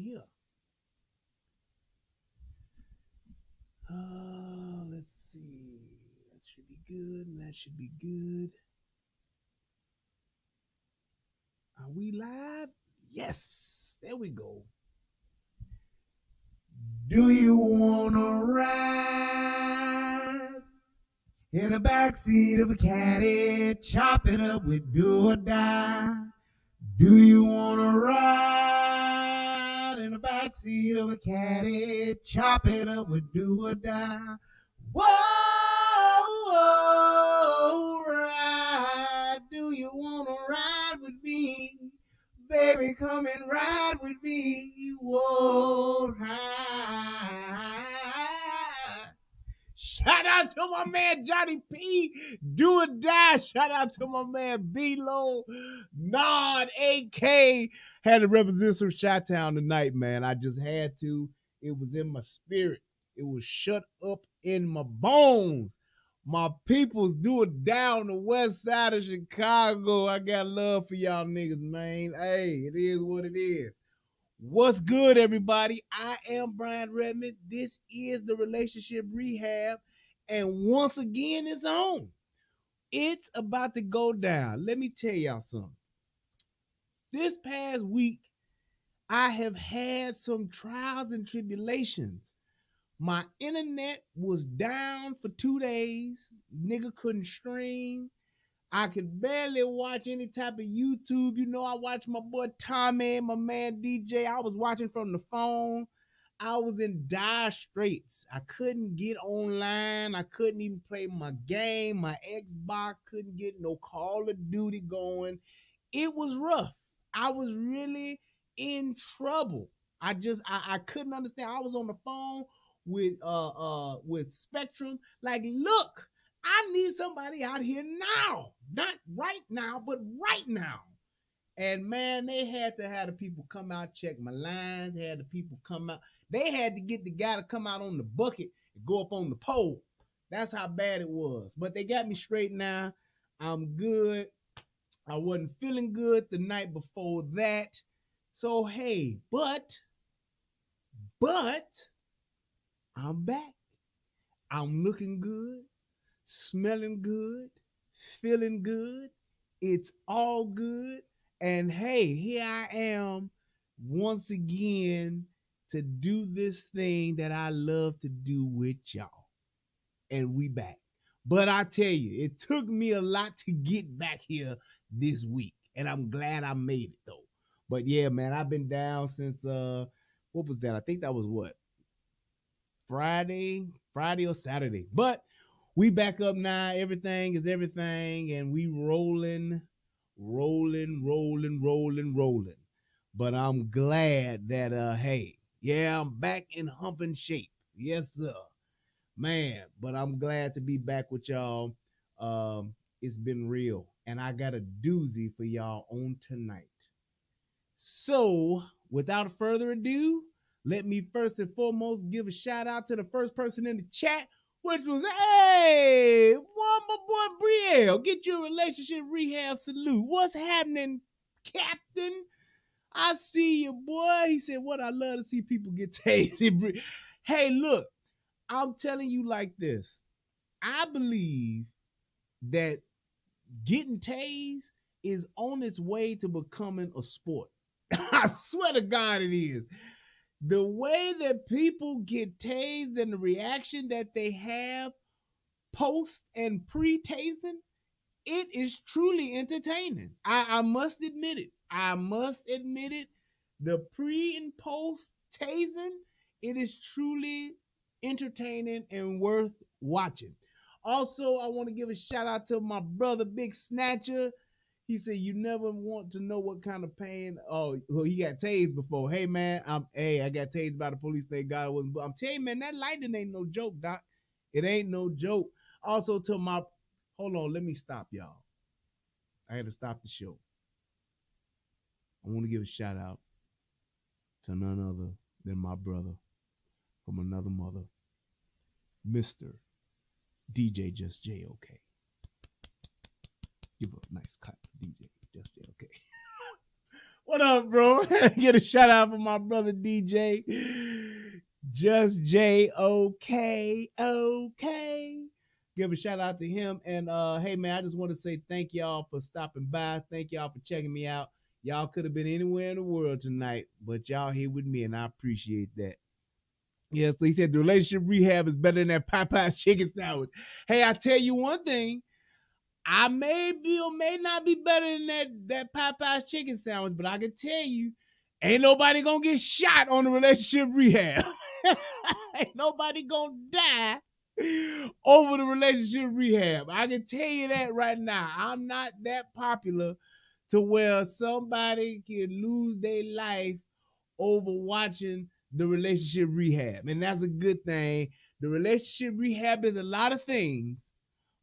here. Let's see. That should be good. And that should be good. Are we live? Yes. There we go. Do you wanna ride in the backseat of a caddy, chop it up with do or die? Do you wanna ride in the backseat of a caddy, chop it up with do or die? Whoa, whoa, ride. Do you wanna ride with me? Baby, come and ride with me. Whoa, ride. Shout out to my man Johnny P. Do or die. Shout out to my man B-Lo. Nod, AK. Had to represent some Chi-Town tonight, man. I just had to. It was in my spirit. It was shut up in my bones. My peoples do it down the west side of Chicago. I got love for y'all niggas, man. Hey, it is what it is. What's good, everybody? I am Brian Redmond. This is the Relationship Rehab. And once again, it's on. It's about to go down. Let me tell y'all something. This past week, I have had some trials and tribulations. My internet was down for 2 days. Nigga couldn't stream. I could barely watch any type of YouTube. You know, I watched my boy Tommy, my man DJ. I was watching from the phone. I was in dire straits. I couldn't get online. I couldn't even play my game. My Xbox couldn't get no Call of Duty going. It was rough. I was really in trouble. I couldn't understand. I was on the phone with Spectrum. Like, look, I need somebody out here now. Not right now, but right now. And man, they had to have the people come out, check my lines, had the people come out. They had to get the guy to come out on the bucket and go up on the pole. That's how bad it was. But they got me straight now. I'm good. I wasn't feeling good the night before that. So hey, but I'm back. I'm looking good, smelling good, feeling good. It's all good. And hey, here I am once again to do this thing that I love to do with y'all. And we back. But I tell you, it took me a lot to get back here this week. And I'm glad I made it though. But yeah, man, I've been down since what was that? I think that was what? Friday or Saturday. But we back up now. Everything is everything, and we rolling. But I'm glad that hey, yeah, I'm back in humping shape. Yes, sir. Man, but I'm glad to be back with y'all. It's been real, and I got a doozy for y'all on tonight. So, without further ado, let me first and foremost give a shout out to the first person in the chat, which was, hey, my boy Brielle. Get your relationship rehab salute. What's happening, Captain? I see you, boy. He said, what I love to see people get tasted. Hey, look, I'm telling you like this. I believe that getting tased is on its way to becoming a sport. I swear to God it is. The way that people get tased and the reaction that they have post and pre-tasing, it is truly entertaining. I must admit it. The pre and post tasing, it is truly entertaining and worth watching. Also, I want to give a shout out to my brother Big Snatcher. He said, you never want to know what kind of pain. Oh, well, he got tased before. Hey, man, I got tased by the police. Thank God it wasn't. But I'm telling you, man, that lightning ain't no joke, Doc. It ain't no joke. Also, to my, hold on, let me stop, y'all. I had to stop the show. I want to give a shout out to none other than my brother from another mother, Mr. DJ Just J-OK. Give a nice clap for DJ Just J-OK. What up, bro? Get a shout out for my brother DJ. Just JOKOK. Give a shout out to him. And hey man, I just want to say thank y'all for stopping by. Thank y'all for checking me out. Y'all could have been anywhere in the world tonight, but y'all here with me, and I appreciate that. Yeah, so he said the relationship rehab is better than that Popeye's chicken sandwich. Hey, I tell you one thing. I may be or may not be better than that Popeye's chicken sandwich, but I can tell you, ain't nobody gonna get shot on the relationship rehab. Ain't nobody gonna die over the relationship rehab. I can tell you that right now. I'm not that popular to where somebody can lose their life over watching the relationship rehab. And that's a good thing. The relationship rehab is a lot of things,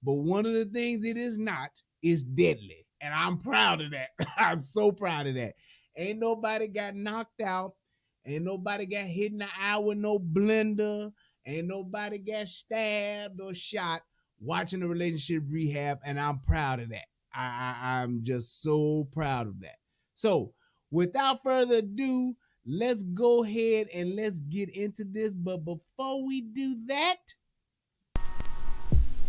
but one of the things it is not is deadly. And I'm proud of that. I'm so proud of that. Ain't nobody got knocked out. Ain't nobody got hit in the eye with no blender. Ain't nobody got stabbed or shot watching the relationship rehab. And I'm proud of that. I'm just so proud of that. So without further ado, let's go ahead and let's get into this. But before we do that,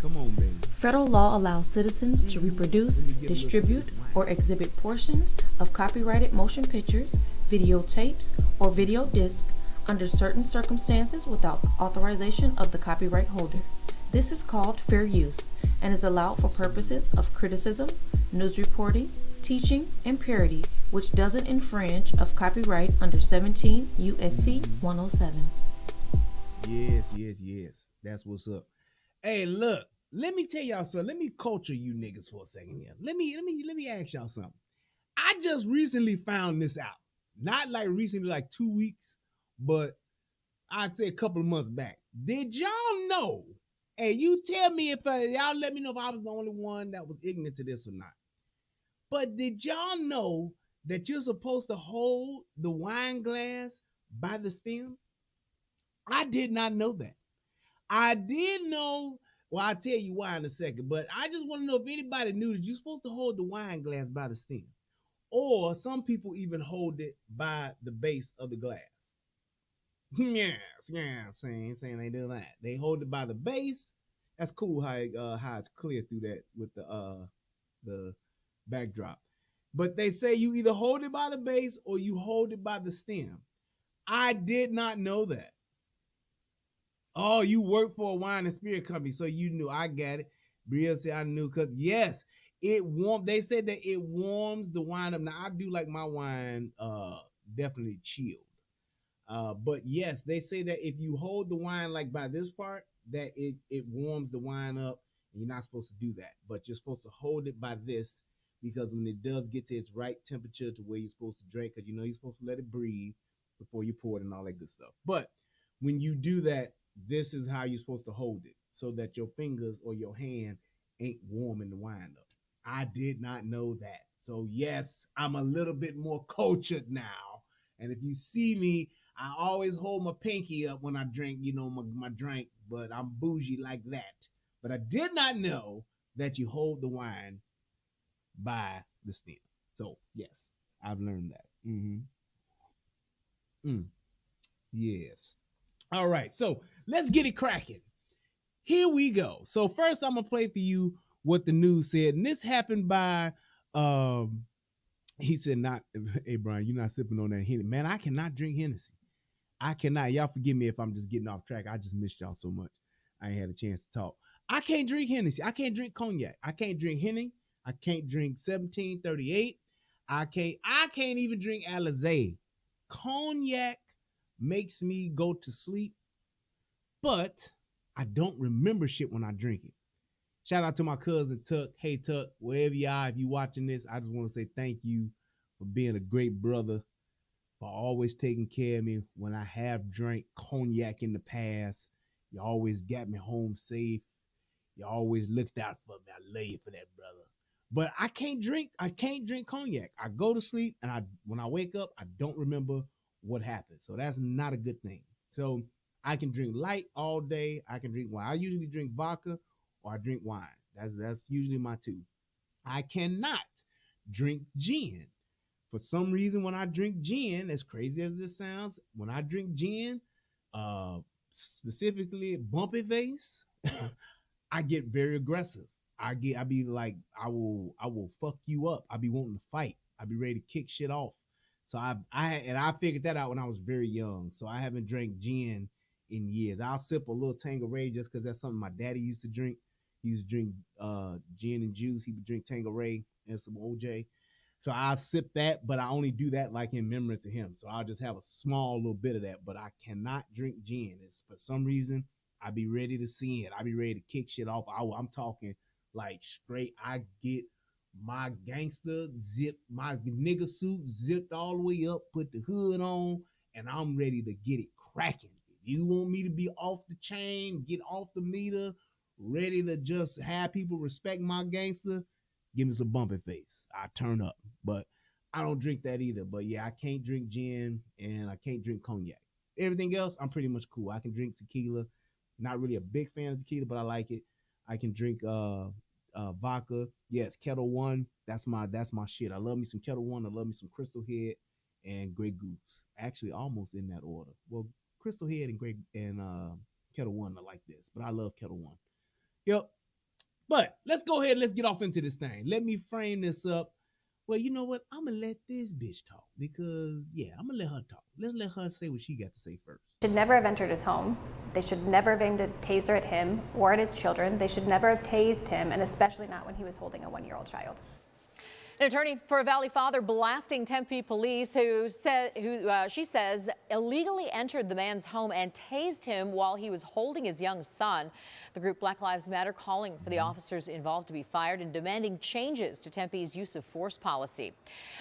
come on, baby. Federal law allows citizens to reproduce, distribute, or exhibit portions of copyrighted motion pictures, videotapes, or video discs under certain circumstances without authorization of the copyright holder. This is called fair use and is allowed for purposes of criticism, news reporting, teaching, and parody, which doesn't infringe of copyright under 17 U.S.C. 107. Yes. That's what's up. Hey, look, let me tell y'all something. Let me culture you niggas for a second here. Let me ask y'all something. I just recently found this out. Not like recently, like 2 weeks, but I'd say a couple of months back. Did y'all know? Hey, you tell me if y'all let me know if I was the only one that was ignorant to this or not. But did y'all know that you're supposed to hold the wine glass by the stem? I did not know that. I did know, well, I'll tell you why in a second, but I just want to know if anybody knew that you're supposed to hold the wine glass by the stem. Or some people even hold it by the base of the glass. Yes, saying they do that. They hold it by the base. That's cool how it's clear through that with the backdrop. But they say you either hold it by the base or you hold it by the stem. I did not know that. Oh, you work for a wine and spirit company, so you knew. I got it. Bria said I knew because yes, it warm. They said that it warms the wine up. Now I do like my wine definitely chilled. But yes, they say that if you hold the wine like by this part, that it warms the wine up. And you're not supposed to do that, but you're supposed to hold it by this because when it does get to its right temperature to where you're supposed to drink, because you know you're supposed to let it breathe before you pour it and all that good stuff. But when you do that, this is how you're supposed to hold it so that your fingers or your hand ain't warming the wine up. I did not know that. So yes, I'm a little bit more cultured now. And if you see me, I always hold my pinky up when I drink, my drink, but I'm bougie like that. But I did not know that you hold the wine by the stem. So yes, I've learned that. Yes. All right, so let's get it cracking. Here we go. So first I'm gonna play for you what the news said. And this happened by he said not hey Brian, you're not sipping on that Hennessy. Man, I cannot drink Hennessy. I cannot. Y'all forgive me if I'm just getting off track. I just missed y'all so much. I ain't had a chance to talk. I can't drink Hennessy. I can't drink cognac. I can't drink Henny. I can't drink 1738. I can't even drink Alizé. Cognac makes me go to sleep, but I don't remember shit when I drink it. Shout out to my cousin Tuck. Hey Tuck, wherever you are, if you watching this, I just want to say thank you for being a great brother, for always taking care of me when I have drank cognac in the past. You always got me home safe. You always looked out for me. I love you for that, brother. But I can't drink cognac. I go to sleep and when I wake up, I don't remember what happened. So that's not a good thing. So I can drink light all day. I can drink wine. I usually drink vodka or I drink wine. That's usually my two. I cannot drink gin for some reason, when I drink gin, as crazy as this sounds, when I drink gin, specifically bumpy face, I get very aggressive. I be like, I will fuck you up. I be wanting to fight. I be ready to kick shit off. So I figured that out when I was very young. So I haven't drank gin in years. I'll sip a little Tanqueray just because that's something my daddy used to drink. He used to drink gin and juice. He would drink Tanqueray and some OJ. So I'll sip that, but I only do that like in memory to him. So I'll just have a small little bit of that, but I cannot drink gin. It's for some reason I be ready to see it. I be ready to kick shit off. I'm talking like straight. I get my gangster zip, my nigga suit zipped all the way up, put the hood on, and I'm ready to get it cracking. If you want me to be off the chain, get off the meter, ready to just have people respect my gangster, give me some bumpy face. I turn up, but I don't drink that either. But yeah, I can't drink gin and I can't drink cognac. Everything else, I'm pretty much cool. I can drink tequila. Not really a big fan of tequila, but I like it. I can drink vodka. Yes, Kettle One. That's my shit. I love me some Kettle One. I love me some Crystal Head and Grey Goose. Actually, almost in that order. Well, Crystal Head and Kettle One are like this, but I love Kettle One. Yep. But let's go ahead and let's get off into this thing. Let me frame this up. Well, you know what? I'm going to let this bitch talk because, yeah, I'm going to let her talk. Let's let her say what she got to say first. Should never have entered his home. They should never have aimed a taser at him or at his children. They should never have tased him, and especially not when he was holding a 1-year-old child. An attorney for a Valley father blasting Tempe police who she says illegally entered the man's home and tased him while he was holding his young son. The group Black Lives Matter calling for the officers involved to be fired and demanding changes to Tempe's use of force policy.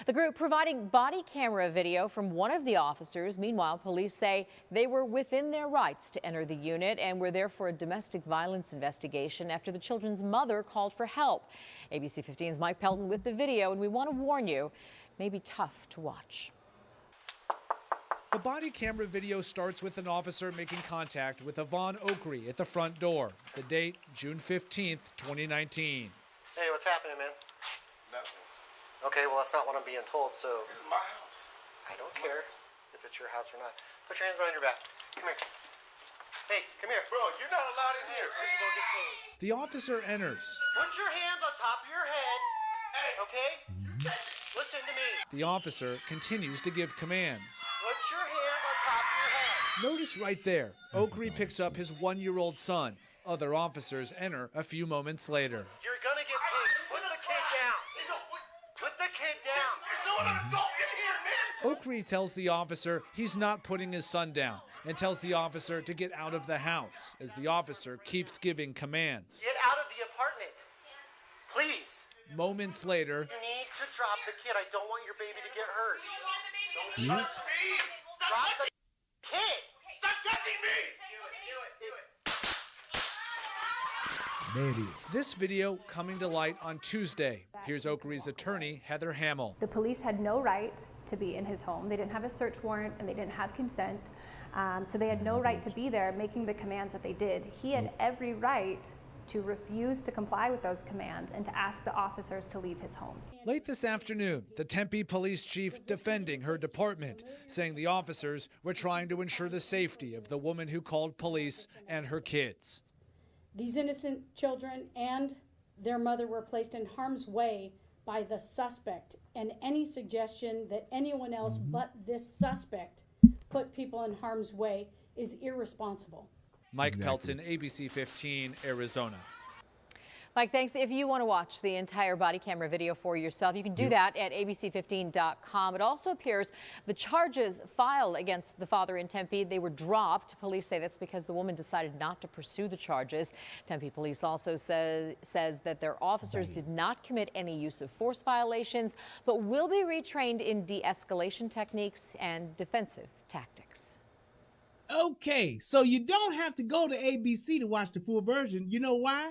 The group providing body camera video from one of the officers. Meanwhile, police say they were within their rights to enter the unit and were there for a domestic violence investigation after the children's mother called for help. ABC 15's Mike Pelton with the video, and we want to warn you, it may be tough to watch. The body camera video starts with an officer making contact with Yvonne Oakrey at the front door. The date, June 15th, 2019. Hey, what's happening, man? Nothing. Okay, well, that's not what I'm being told, so... This is my house. I don't care if it's your house or not. Put your hands behind your back. Come here. Hey, come here. Bro, you're not allowed in here. Or you go get tased. The officer enters. Put your hands on top of your head, okay? Listen to me. The officer continues to give commands. Put your hands on top of your head. Notice right there, Oakrey picks up his 1-year-old son. Other officers enter a few moments later. You're gonna get tased. Put the kid down. Put the kid down. There's no other adult in here, man. Oakrey tells the officer he's not putting his son down and tells the officer to get out of the house as the officer keeps giving commands. Get out of the apartment. Please. Moments later, You need to drop the kid. I don't want your baby to get hurt. Don't touch me. Stop Drop the touching kid. Stop touching me. There it is. this video coming to light on Tuesday. Here's Oakrey's attorney, Heather Hamill. The police had no right to be in his home. They didn't have a search warrant and they didn't have consent. So they had no right to be there making the commands that they did. He had every right to refuse to comply with those commands and to ask the officers to leave his homes. Late this afternoon, the Tempe police chief defending her department, saying the officers were trying to ensure the safety of the woman who called police and her kids. These innocent children and their mother were placed in harm's way by the suspect, and any suggestion that anyone else but this suspect put people in harm's way is irresponsible. Mike Pelton, ABC 15, Arizona. Mike, thanks. If you want to watch the entire body camera video for yourself, you can do that at abc15.com. It also appears the charges filed against the father in Tempe, they were dropped. Police say that's because the woman decided not to pursue the charges. Tempe police also says that their officers did not commit any use of force violations, but will be retrained in de-escalation techniques and defensive tactics. Okay, so you don't have to go to ABC to watch the full version. You know why?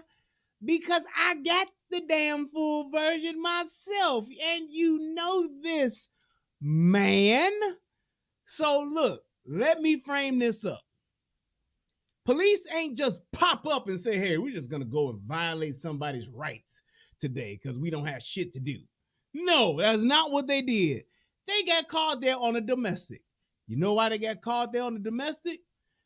Because I got the damn full version myself, and you know this, man. So look, let me frame this up. Police ain't just pop up and say, hey, we're just gonna go and violate somebody's rights today because we don't have shit to do. No, that's not what they did. They got caught there on a domestic. You know why they got caught there on the domestic?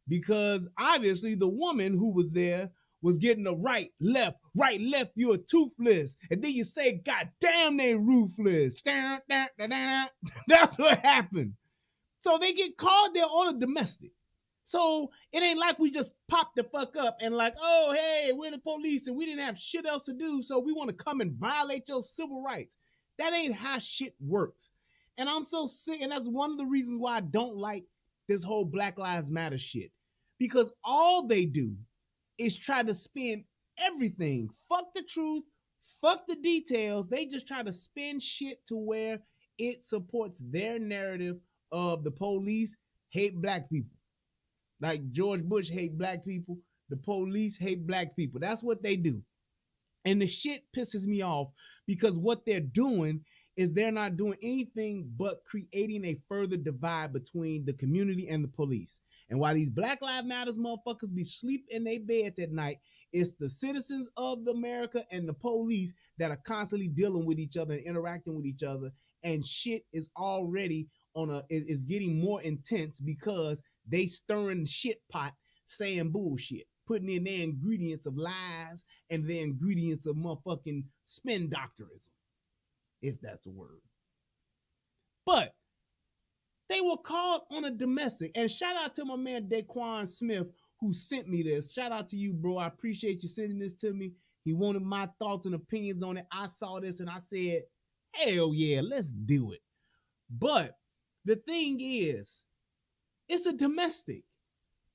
Because obviously the woman who was there was getting a right, left, you're toothless. And then you say, God damn, they ruthless. That's what happened. So they get called there on a domestic. So it ain't like we just pop the fuck up and like, oh, hey, we're the police and we didn't have shit else to do, so we want to come and violate your civil rights. That ain't how shit works. And I'm so sick, and that's one of the reasons why I don't like this whole Black Lives Matter shit. Because all they do is try to spin everything. Fuck the truth, fuck the details. They just try to spin shit to where it supports their narrative of the police hate black people. Like George Bush hate black people, the police hate black people. That's what they do. And the shit pisses me off because what they're doing is they're not doing anything but creating a further divide between the community and the police. And while these Black Lives Matters motherfuckers be sleep in their beds at night, it's the citizens of America and the police that are constantly dealing with each other and interacting with each other. And shit is already is getting more intense because they stirring the shit pot saying bullshit, putting in their ingredients of lies and their ingredients of motherfucking spin doctorism, if that's a word. But they were called on a domestic. And shout out to my man Daquan Smith who sent me this. Shout out to you, bro. I appreciate you sending this to me. He wanted my thoughts and opinions on it. I saw this and I said, hell yeah, let's do it. But the thing is, it's a domestic.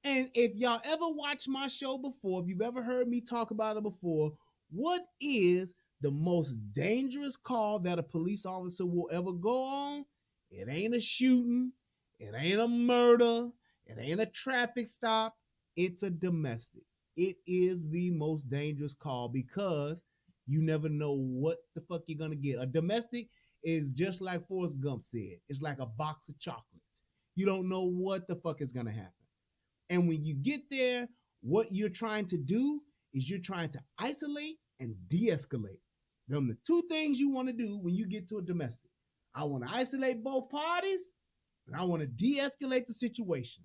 And if y'all ever watched my show before, if you've ever heard me talk about it before, what is the most dangerous call that a police officer will ever go on? It ain't a shooting. It ain't a murder. It ain't a traffic stop. It's a domestic. It is the most dangerous call because you never know what the fuck you're going to get. A domestic is just like Forrest Gump said. It's like a box of chocolates. You don't know what the fuck is going to happen. And when you get there, what you're trying to do is you're trying to isolate and de-escalate. Them the two things you want to do when you get to a domestic. I want to isolate both parties, and I want to de-escalate the situation.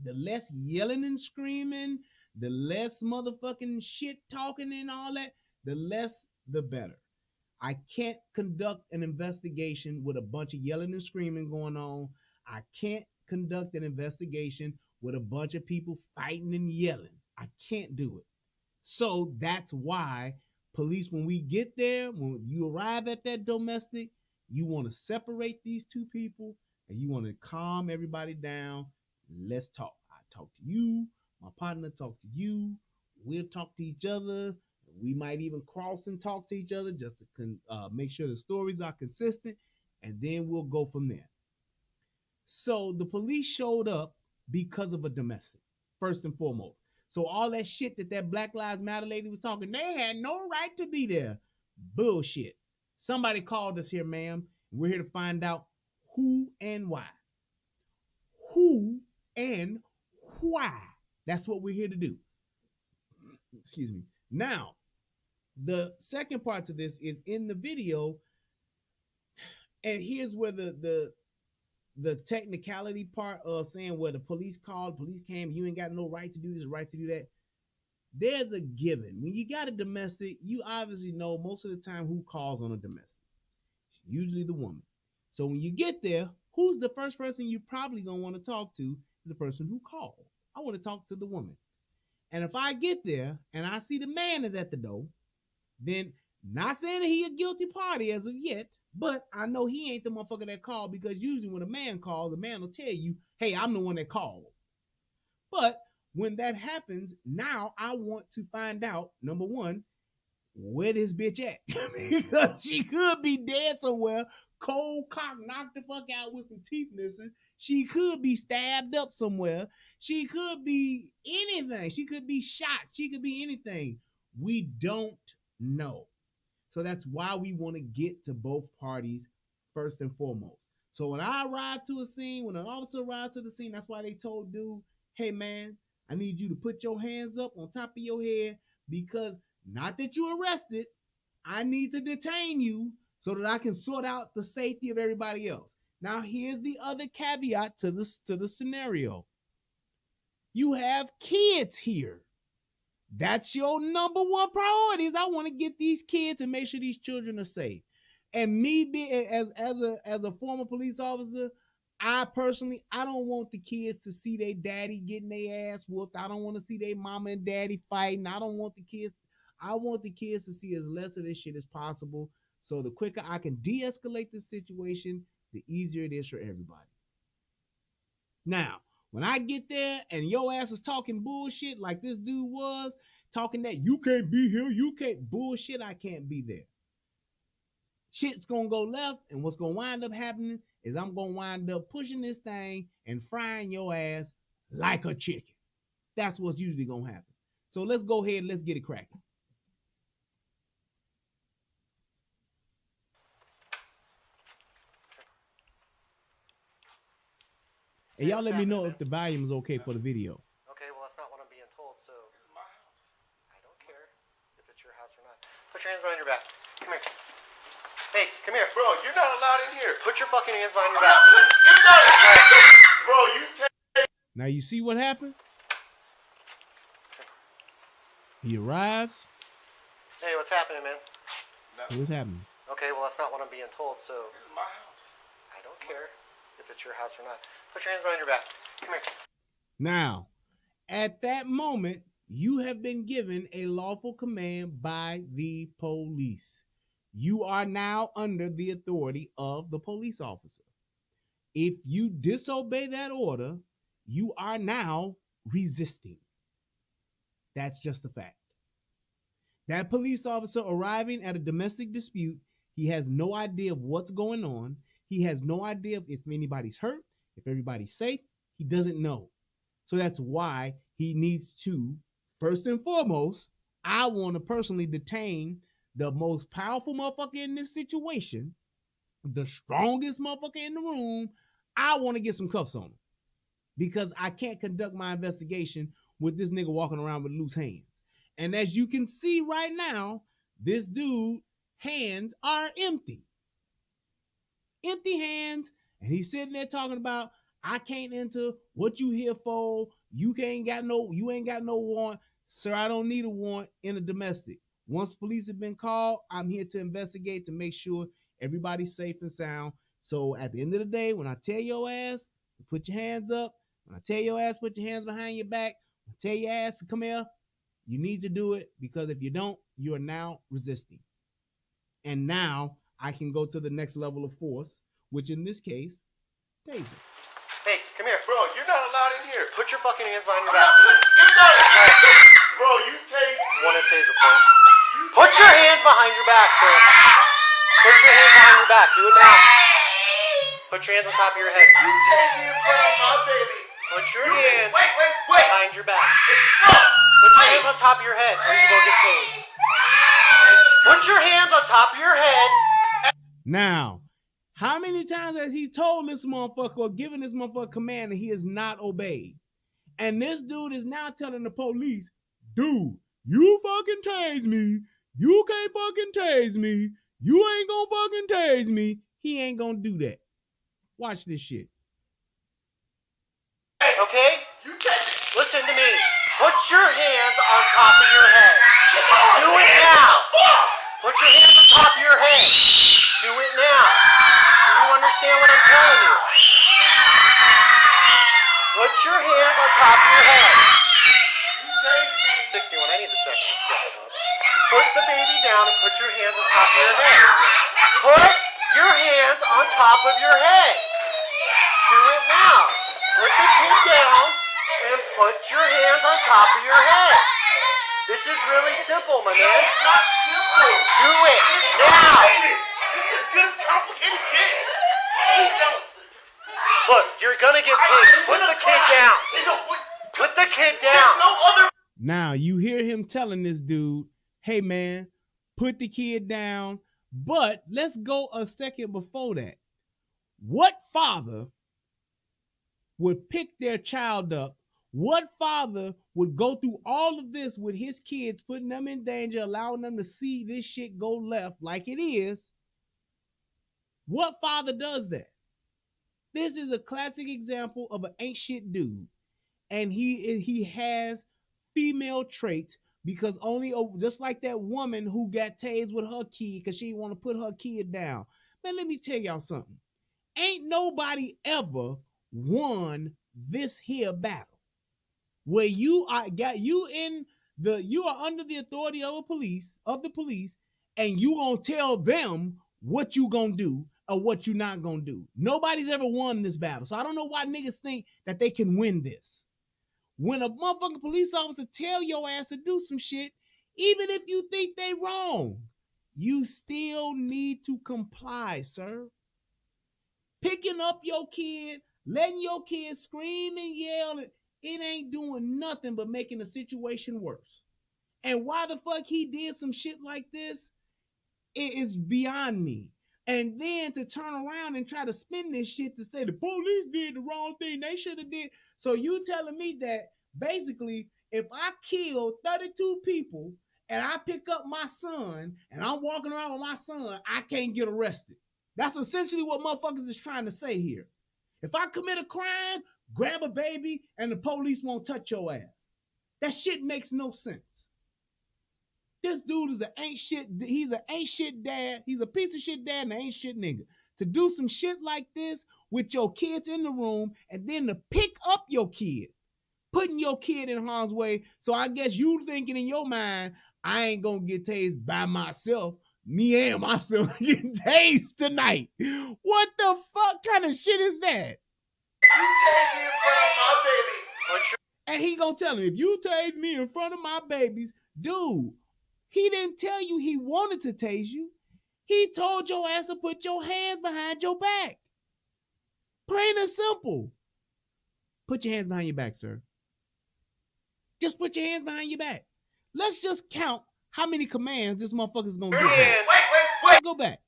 The less yelling and screaming, the less motherfucking shit talking and all that, the less, the better. I can't conduct an investigation with a bunch of yelling and screaming going on. I can't conduct an investigation with a bunch of people fighting and yelling. I can't do it. So that's why police, when we get there, when you arrive at that domestic, you want to separate these two people and you want to calm everybody down. Let's talk. I talk to you. My partner talk to you. We'll talk to each other. We might even cross and talk to each other just to make sure the stories are consistent. And then we'll go from there. So the police showed up because of a domestic, first and foremost. So all that shit that Black Lives Matter lady was talking, they had no right to be there. Bullshit. Somebody called us here, ma'am. We're here to find out who and why. Who and why. That's what we're here to do. Excuse me. Now, the second part to this is in the video, and here's where the technicality part of saying, well, the police called, police came, you ain't got no right to do this, right to do that. There's a given. When you got a domestic, you obviously know most of the time who calls on a domestic. Usually the woman. So when you get there, who's the first person you probably gonna want to talk to? Is the person who called. I want to talk to the woman. And if I get there and I see the man is at the door, then not saying that he a guilty party as of yet, but I know he ain't the motherfucker that called, because usually when a man calls, the man will tell you, hey, I'm the one that called. But when that happens, now I want to find out, number one, where this bitch at? Because she could be dead somewhere, cold cock, knocked the fuck out with some teeth missing. She could be stabbed up somewhere. She could be anything. She could be shot. She could be anything. We don't know. So that's why we want to get to both parties first and foremost. So when I arrive to a scene, when an officer arrives to the scene, that's why they told dude, hey man, I need you to put your hands up on top of your head, because not that you arrested, I need to detain you so that I can sort out the safety of everybody else. Now, here's the other caveat to the scenario. You have kids here. That's your number one priority. Is I want to get these kids and make sure these children are safe. And me being as a former police officer, I personally, I don't want the kids to see their daddy getting their ass whooped. I don't want to see their mama and daddy fighting. I want the kids to see as less of this shit as possible. So the quicker I can de-escalate this situation, the easier it is for everybody. Now, when I get there and your ass is talking bullshit like this dude was, talking that you can't be here, you can't, bullshit, I can't be there. Shit's gonna go left, and what's gonna wind up happening is I'm gonna wind up pushing this thing and frying your ass like a chicken. That's what's usually gonna happen. So let's go ahead and let's get it cracking. And y'all let me know if the volume is okay for the video. Okay, well, that's not what I'm being told, so. This is my house. I don't care if it's your house or not. Put your hands behind your back. Come here. Hey, come here. Bro, you're not allowed in here. Put your fucking hands behind your I'm back. not putting, you're not. Bro, you take. Now you see what happened? He arrives. Hey, what's happening, man? What's happening? Okay, well, that's not what I'm being told, so. This is my house. I don't care if it's your house or not. Put your hands behind your back. Come here. Now, at that moment, you have been given a lawful command by the police. You are now under the authority of the police officer. If you disobey that order, you are now resisting. That's just a fact. That police officer arriving at a domestic dispute, he has no idea of what's going on. He has no idea if anybody's hurt, if everybody's safe. He doesn't know. So that's why he needs to, first and foremost, I want to personally detain the most powerful motherfucker in this situation, the strongest motherfucker in the room. I want to get some cuffs on him because I can't conduct my investigation with this nigga walking around with loose hands. And as you can see right now, this dude's hands are empty. Empty hands, and he's sitting there talking about, I can't enter, what you here for, you ain't got no warrant. Sir, I don't need a warrant in a domestic. Once police have been called, I'm here to investigate to make sure everybody's safe and sound. So at the end of the day, when I tell your ass to put your hands up, when I tell your ass put your hands behind your back, when I tell your ass to come here, you need to do it, because if you don't, you are now resisting. And now I can go to the next level of force, which in this case, Taser. Hey, come here. Bro, you're not allowed in here. Put your fucking hands behind your I'm back. not putting, you're not. Bro, you take. Want a taser point? Put your hands behind your back, sir. Put your hands behind your back. Do it now. Put your hands on top of your head. You take me in front of my baby. Put your hands Wait. behind your back. No. Put your hands on top of your head, or you will get tased. Put your hands on top of your head. Now, how many times has he told this motherfucker or given this motherfucker command and he has not obeyed? And this dude is now telling the police, dude, you fucking tase me. You can't fucking tase me. You ain't gonna fucking tase me. He ain't gonna do that. Watch this shit. Okay? You take. Listen to me. Put your hands on top of your head. Do it now. Put your hands on top of your head. Do it now. Do you understand what I'm telling you? Put your hands on top of your head. You take me. 61, I need the second to step it up. Put the baby down and put your hands on top of your head. Put your hands on top of your head. Do it now. Put the kid down and put your hands on top of your head. This is really simple, my man. It's not simple. Do it now. This is as good as complicated gets. Please don't. Look, you're gonna get tased. Put the kid down. Put the kid down. There's no other. Now you hear him telling this dude, hey man, put the kid down. But let's go a second before that. What father would pick their child up? What father would go through all of this with his kids, putting them in danger, allowing them to see this shit go left like it is? What father does that? This is a classic example of an ain't shit dude. And he has female traits because only, just like that woman who got tased with her kid because she didn't want to put her kid down. Man, let me tell y'all something. Ain't nobody ever won this here battle where you are under the authority of the police, and you gonna tell them what you gonna do or what you not gonna do. Nobody's ever won this battle. So I don't know why niggas think that they can win this. When a motherfucking police officer tell your ass to do some shit, even if you think they wrong, you still need to comply, sir. Picking up your kid, letting your kid scream and yell, it ain't doing nothing but making the situation worse. And why the fuck he did some shit like this, it is beyond me. And then to turn around and try to spin this shit to say the police did the wrong thing, they should have did. So you telling me that basically if I kill 32 people and I pick up my son and I'm walking around with my son, I can't get arrested. That's essentially what motherfuckers is trying to say here. If I commit a crime, grab a baby, and the police won't touch your ass. That shit makes no sense. This dude is he's an ain't shit dad. He's a piece of shit dad and an ain't shit nigga. To do some shit like this with your kids in the room and then to pick up your kid, putting your kid in harm's way. So I guess you thinking in your mind, I ain't gonna get tased by myself. Me and my son getting tased tonight. What the fuck kind of shit is that? You tased me in front of my baby. And he gonna tell him, if you tase me in front of my babies, dude, he didn't tell you he wanted to tase you. He told your ass to put your hands behind your back. Plain and simple. Put your hands behind your back, sir. Just put your hands behind your back. Let's just count how many commands this motherfucker's gonna give you. Wait. Go back.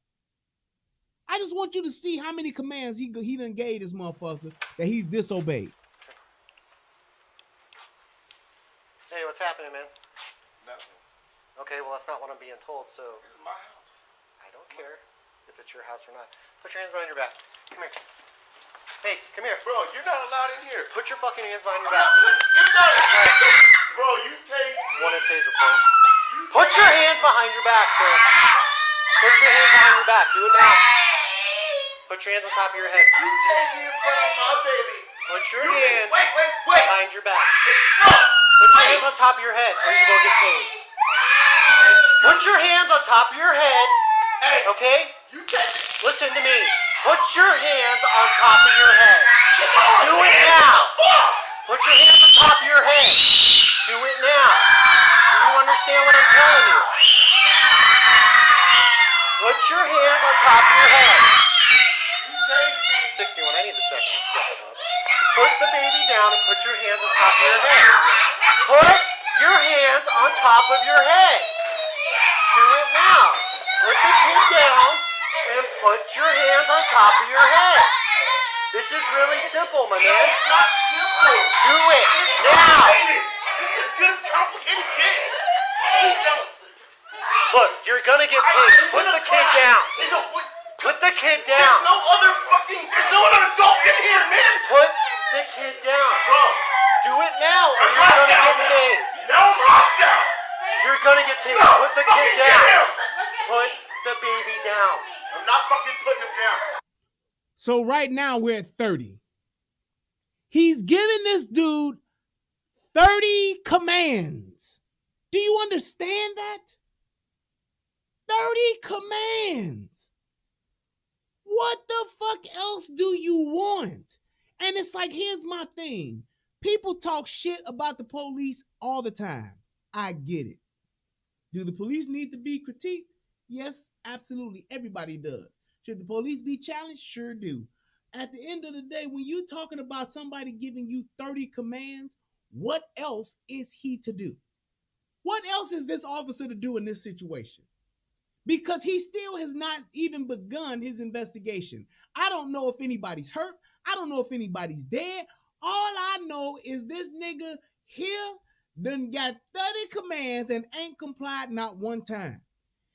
I just want you to see how many commands he done gave this motherfucker that he's disobeyed. Hey, what's happening, man? Nothing. Okay, well, that's not what I'm being told, so... This is my house. I don't care if it's your house or not. Put your hands behind your back. Come here. Hey, come here. Bro, you're not allowed in here. Put your fucking hands behind your I'm back. not putting... Bro, you tased me. One in taser point. Put your hands behind your back, sir. Put your hands behind your back. Do it now. Put your hands on top of your head. You tased me in front of my baby. Put your hands Wait. behind your back. No. Put your hands on top of your head or you will get tased. Put your hands on top of your head, Hey. okay? You tased me. Listen to me. Put your hands on top of your head. Do it now. Put your hands on top of your head. Do it now. Do you understand what I'm telling you? Put your hands on top of your head. You tased me. 61, I need the second step it up. Put the baby down and put your hands on top of your head. Put your hands on top of your head. Do it now. Put the kid down and put your hands on top of your head. This is really simple, my man. It's not simple. Do it now. This is as good as complicated gets. Please don't. Look, you're gonna get tased. Put the kid down. Put the kid down. There's no other adult in here, man. Put the kid down. Bro, Do it now or you're gonna get tased. now I'm locked down. You're gonna get tased. No, Put the fucking kid get down. him. Put the baby down. I'm not fucking putting him down. So right now we're at 30. He's giving this dude 30 commands. Do you understand that? 30 commands. What the fuck else do you want? And it's like, here's my thing. People talk shit about the police all the time. I get it. Do the police need to be critiqued? Yes, absolutely. Everybody does. Should the police be challenged? Sure do. At the end of the day, when you're talking about somebody giving you 30 commands, what else is he to do? What else is this officer to do in this situation? Because he still has not even begun his investigation. I don't know if anybody's hurt. I don't know if anybody's dead. All I know is this nigga here done got 30 commands and ain't complied not one time.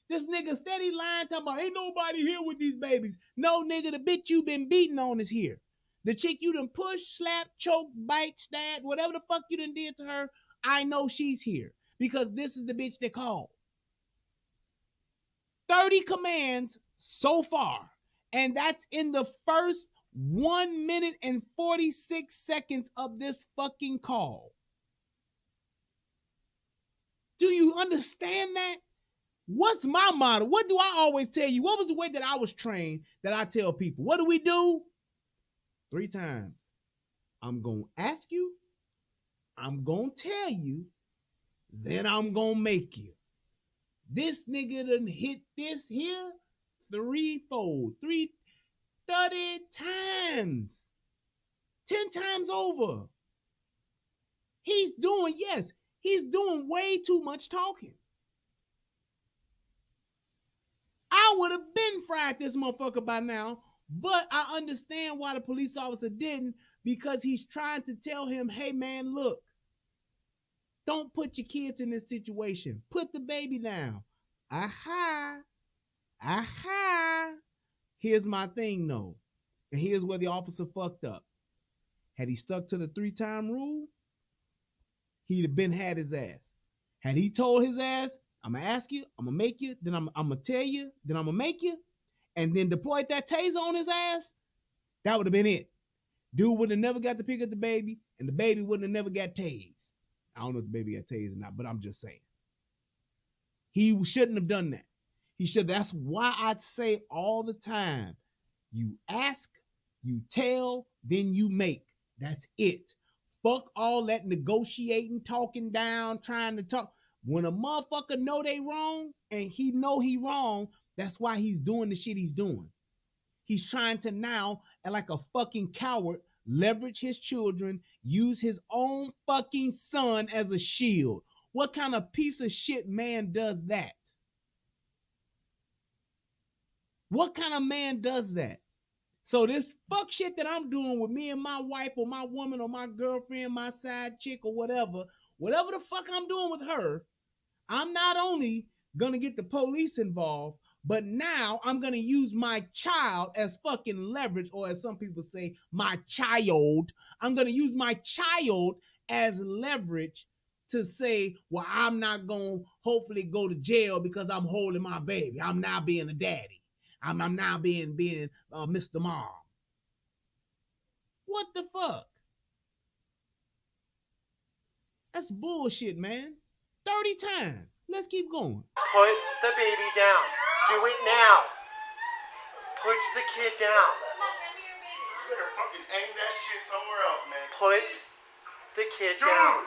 This nigga steady lying, talking about ain't nobody here with these babies. No, nigga, the bitch you been beating on is here. The chick you done push, slap, choke, bite, stab, whatever the fuck you done did to her, I know she's here because this is the bitch they called. 30 commands so far, and that's in the first 1 minute and 46 seconds of this fucking call. Do you understand that? What's my motto? What do I always tell you? What was the way that I was trained that I tell people? What do we do? 3 times. I'm going to ask you, I'm going to tell you, then I'm going to make you. This nigga done hit this here 30 times. 10 times over. He's doing way too much talking. I would have been fried this motherfucker by now, but I understand why the police officer didn't, because he's trying to tell him, hey man, look, don't put your kids in this situation. Put the baby down. Aha. Here's my thing though. And here's where the officer fucked up. Had he stuck to the 3-time rule, he'd have been had his ass. Had he told his ass, I'm going to ask you, I'm going to make you, then I'm going to tell you, then I'm going to make you, and then deployed that taser on his ass, that would have been it. Dude would have never got to pick up the baby, and the baby would have never got tased. I don't know if the baby got tased or not, but I'm just saying. He shouldn't have done that. He should. That's why I say all the time, you ask, you tell, then you make. That's it. Fuck all that negotiating, talking down, trying to talk. When a motherfucker know they wrong and he know he wrong, that's why he's doing the shit he's doing. He's trying to now, like a fucking coward, leverage his children, use his own fucking son as a shield. What kind of piece of shit man does that? What kind of man does that? So this fuck shit that I'm doing with me and my wife or my woman or my girlfriend, my side chick or whatever the fuck I'm doing with her, I'm not only gonna get the police involved, but now I'm gonna use my child as fucking leverage, or as some people say, my child. I'm gonna use my child as leverage to say, well, I'm not gonna hopefully go to jail because I'm holding my baby. I'm now being a daddy. I'm now being Mr. Mom. What the fuck? That's bullshit, man. 30 times. Let's keep going. Put the baby down. Do it now. Put the kid down. You better fucking aim that shit somewhere else, man. Put the kid down.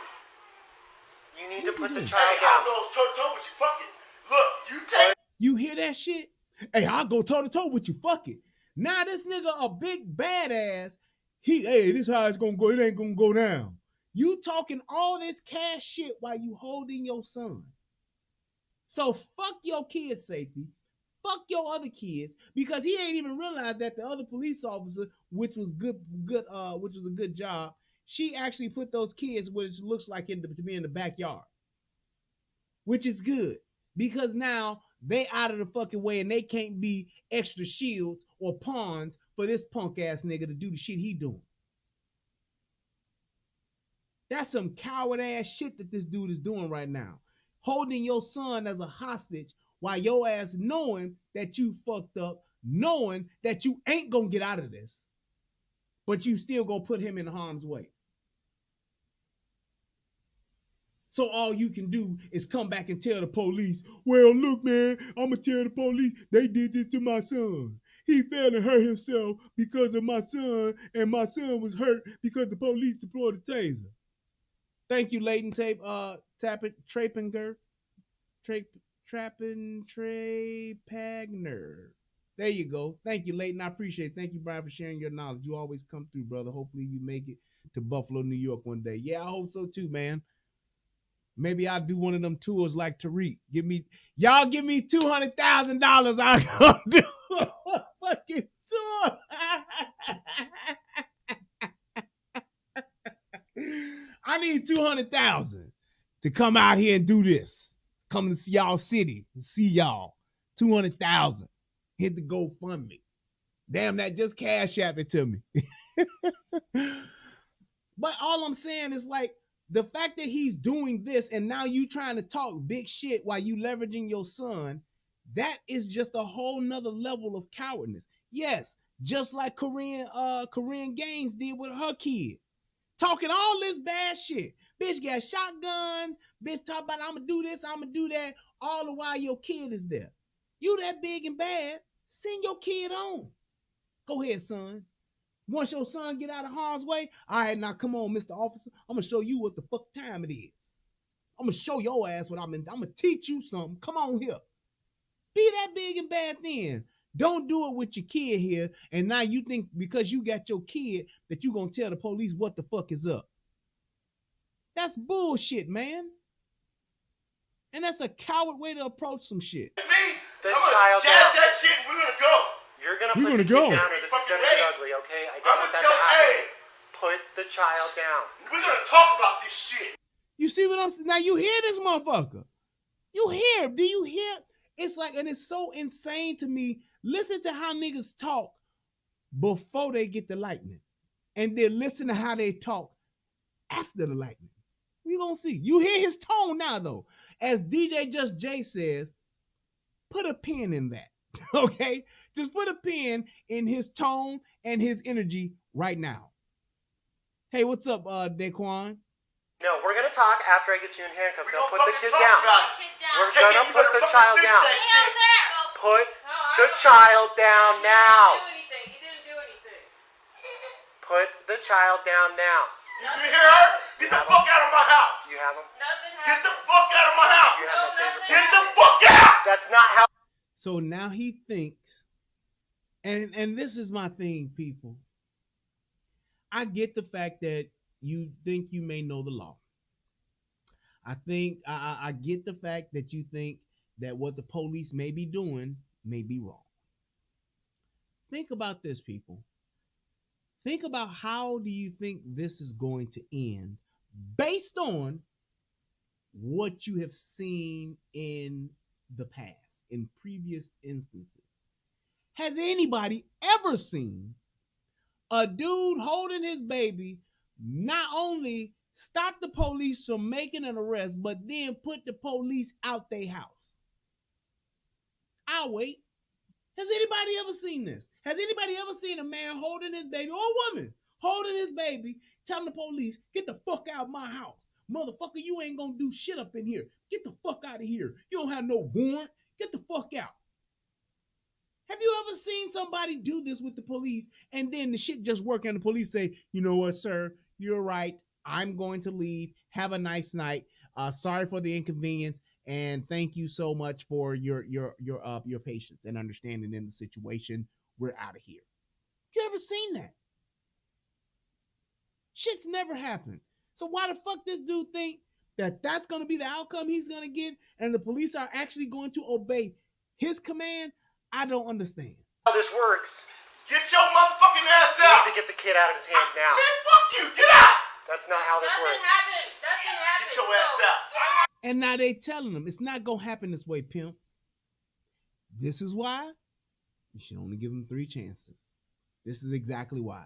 You need to put the child Hey, down. I'll go toe-to-toe with you. Fuck it. Look, you take... You hear that shit? Hey, I'll go toe-to-toe with you. Fuck it. Now this nigga a big badass. Hey, this how it's gonna go. It ain't gonna go down. You talking all this cash shit while you holding your son. So fuck your kid's safety. Fuck your other kids, because he ain't even realized that the other police officer, which was a good job, she actually put those kids, which looks like to be in the backyard, which is good, because now they out of the fucking way and they can't be extra shields or pawns for this punk ass nigga to do the shit he doing. That's some coward ass shit that this dude is doing right now. Holding your son as a hostage while your ass knowing that you fucked up, knowing that you ain't gonna get out of this, but you still gonna put him in harm's way. So all you can do is come back and tell the police, well, look, man, I'm gonna tell the police they did this to my son. He fell and hurt himself because of my son, and my son was hurt because the police deployed a taser. Thank you, Leighton Trappinger. Trapagner. There you go. Thank you, Leighton. I appreciate it. Thank you, Brian, for sharing your knowledge. You always come through, brother. Hopefully you make it to Buffalo, New York one day. Yeah, I hope so too, man. Maybe I'll do one of them tours like Tariq. Give me $200,000. I'll go do a fucking tour. I need 200,000 to come out here and do this. Come to see y'all city and see y'all. 200,000. Hit the GoFundMe. Damn, that just cash app it to me. But all I'm saying is like the fact that he's doing this and now you trying to talk big shit while you leveraging your son, that is just a whole nother level of cowardness. Yes, just like Korean Gaines did with her kid. Talking all this bad shit. Bitch got shotgun. Bitch talk about I'm gonna do this, I'm gonna do that. All the while your kid is there. You that big and bad, send your kid on. Go ahead, son. Once your son get out of harm's way, all right, now come on, Mr. Officer. I'm gonna show you what the fuck time it is. I'm gonna show your ass what I'm gonna teach you something. Come on here. Be that big and bad then. Don't do it with your kid here. And now you think because you got your kid that you gonna tell the police what the fuck is up. That's bullshit, man. And that's a coward way to approach some shit. Me, I'm gonna jab that shit and we're gonna go. You're gonna put the kid down or this is gonna get ugly, okay? I don't want that to happen. Put the child down. We're gonna talk about this shit. You see what I'm saying? Now you hear this motherfucker. You hear? Do you hear? It's like, and it's so insane to me. Listen to how niggas talk before they get the lightning. And then listen to how they talk after the lightning. You gonna see. You hear his tone now, though. As DJ Just Jay says, put a pin in that. Okay? Just put a pin in his tone and his energy right now. Hey, what's up, Daquan? No, we're gonna talk after I get you in handcuffs. Now put the kid talk down. about We're gonna put the child down. Shit. Put the child down now. He didn't do anything. Put the child down now. Did you hear her? Get the fuck out of my house. You have him? Nothing happened. Get the fuck out of my house. You have no taser? Get the fuck out. That's not how. So now he thinks, and this is my thing, people. I get the fact that you think you may know the law. I get the fact that you think that what the police may be doing may be wrong. Think about this, people. Think about how do you think this is going to end based on what you have seen in the past, in previous instances. Has anybody ever seen a dude holding his baby not only stop the police from making an arrest, but then put the police out their house? I'll wait. Has anybody ever seen this? Has anybody ever seen a man holding his baby or a woman holding his baby, telling the police, get the fuck out of my house? Motherfucker, you ain't gonna do shit up in here. Get the fuck out of here. You don't have no warrant. Get the fuck out. Have you ever seen somebody do this with the police and then the shit just work and the police say, you know what, sir, you're right. I'm going to leave. Have a nice night. Sorry for the inconvenience. And thank you so much for your patience and understanding in the situation. We're out of here. You ever seen that? Shit's never happened. So why the fuck this dude think that that's going to be the outcome he's going to get and the police are actually going to obey his command? I don't understand. How this works. Get your motherfucking ass You out. need to get the kid out of his hands now. Man, fuck you. Get out. That's not how this works. Nothing happened. Get your ass out. And now they telling him it's not going to happen this way, pimp. This is why you should only give him 3 chances. This is exactly why.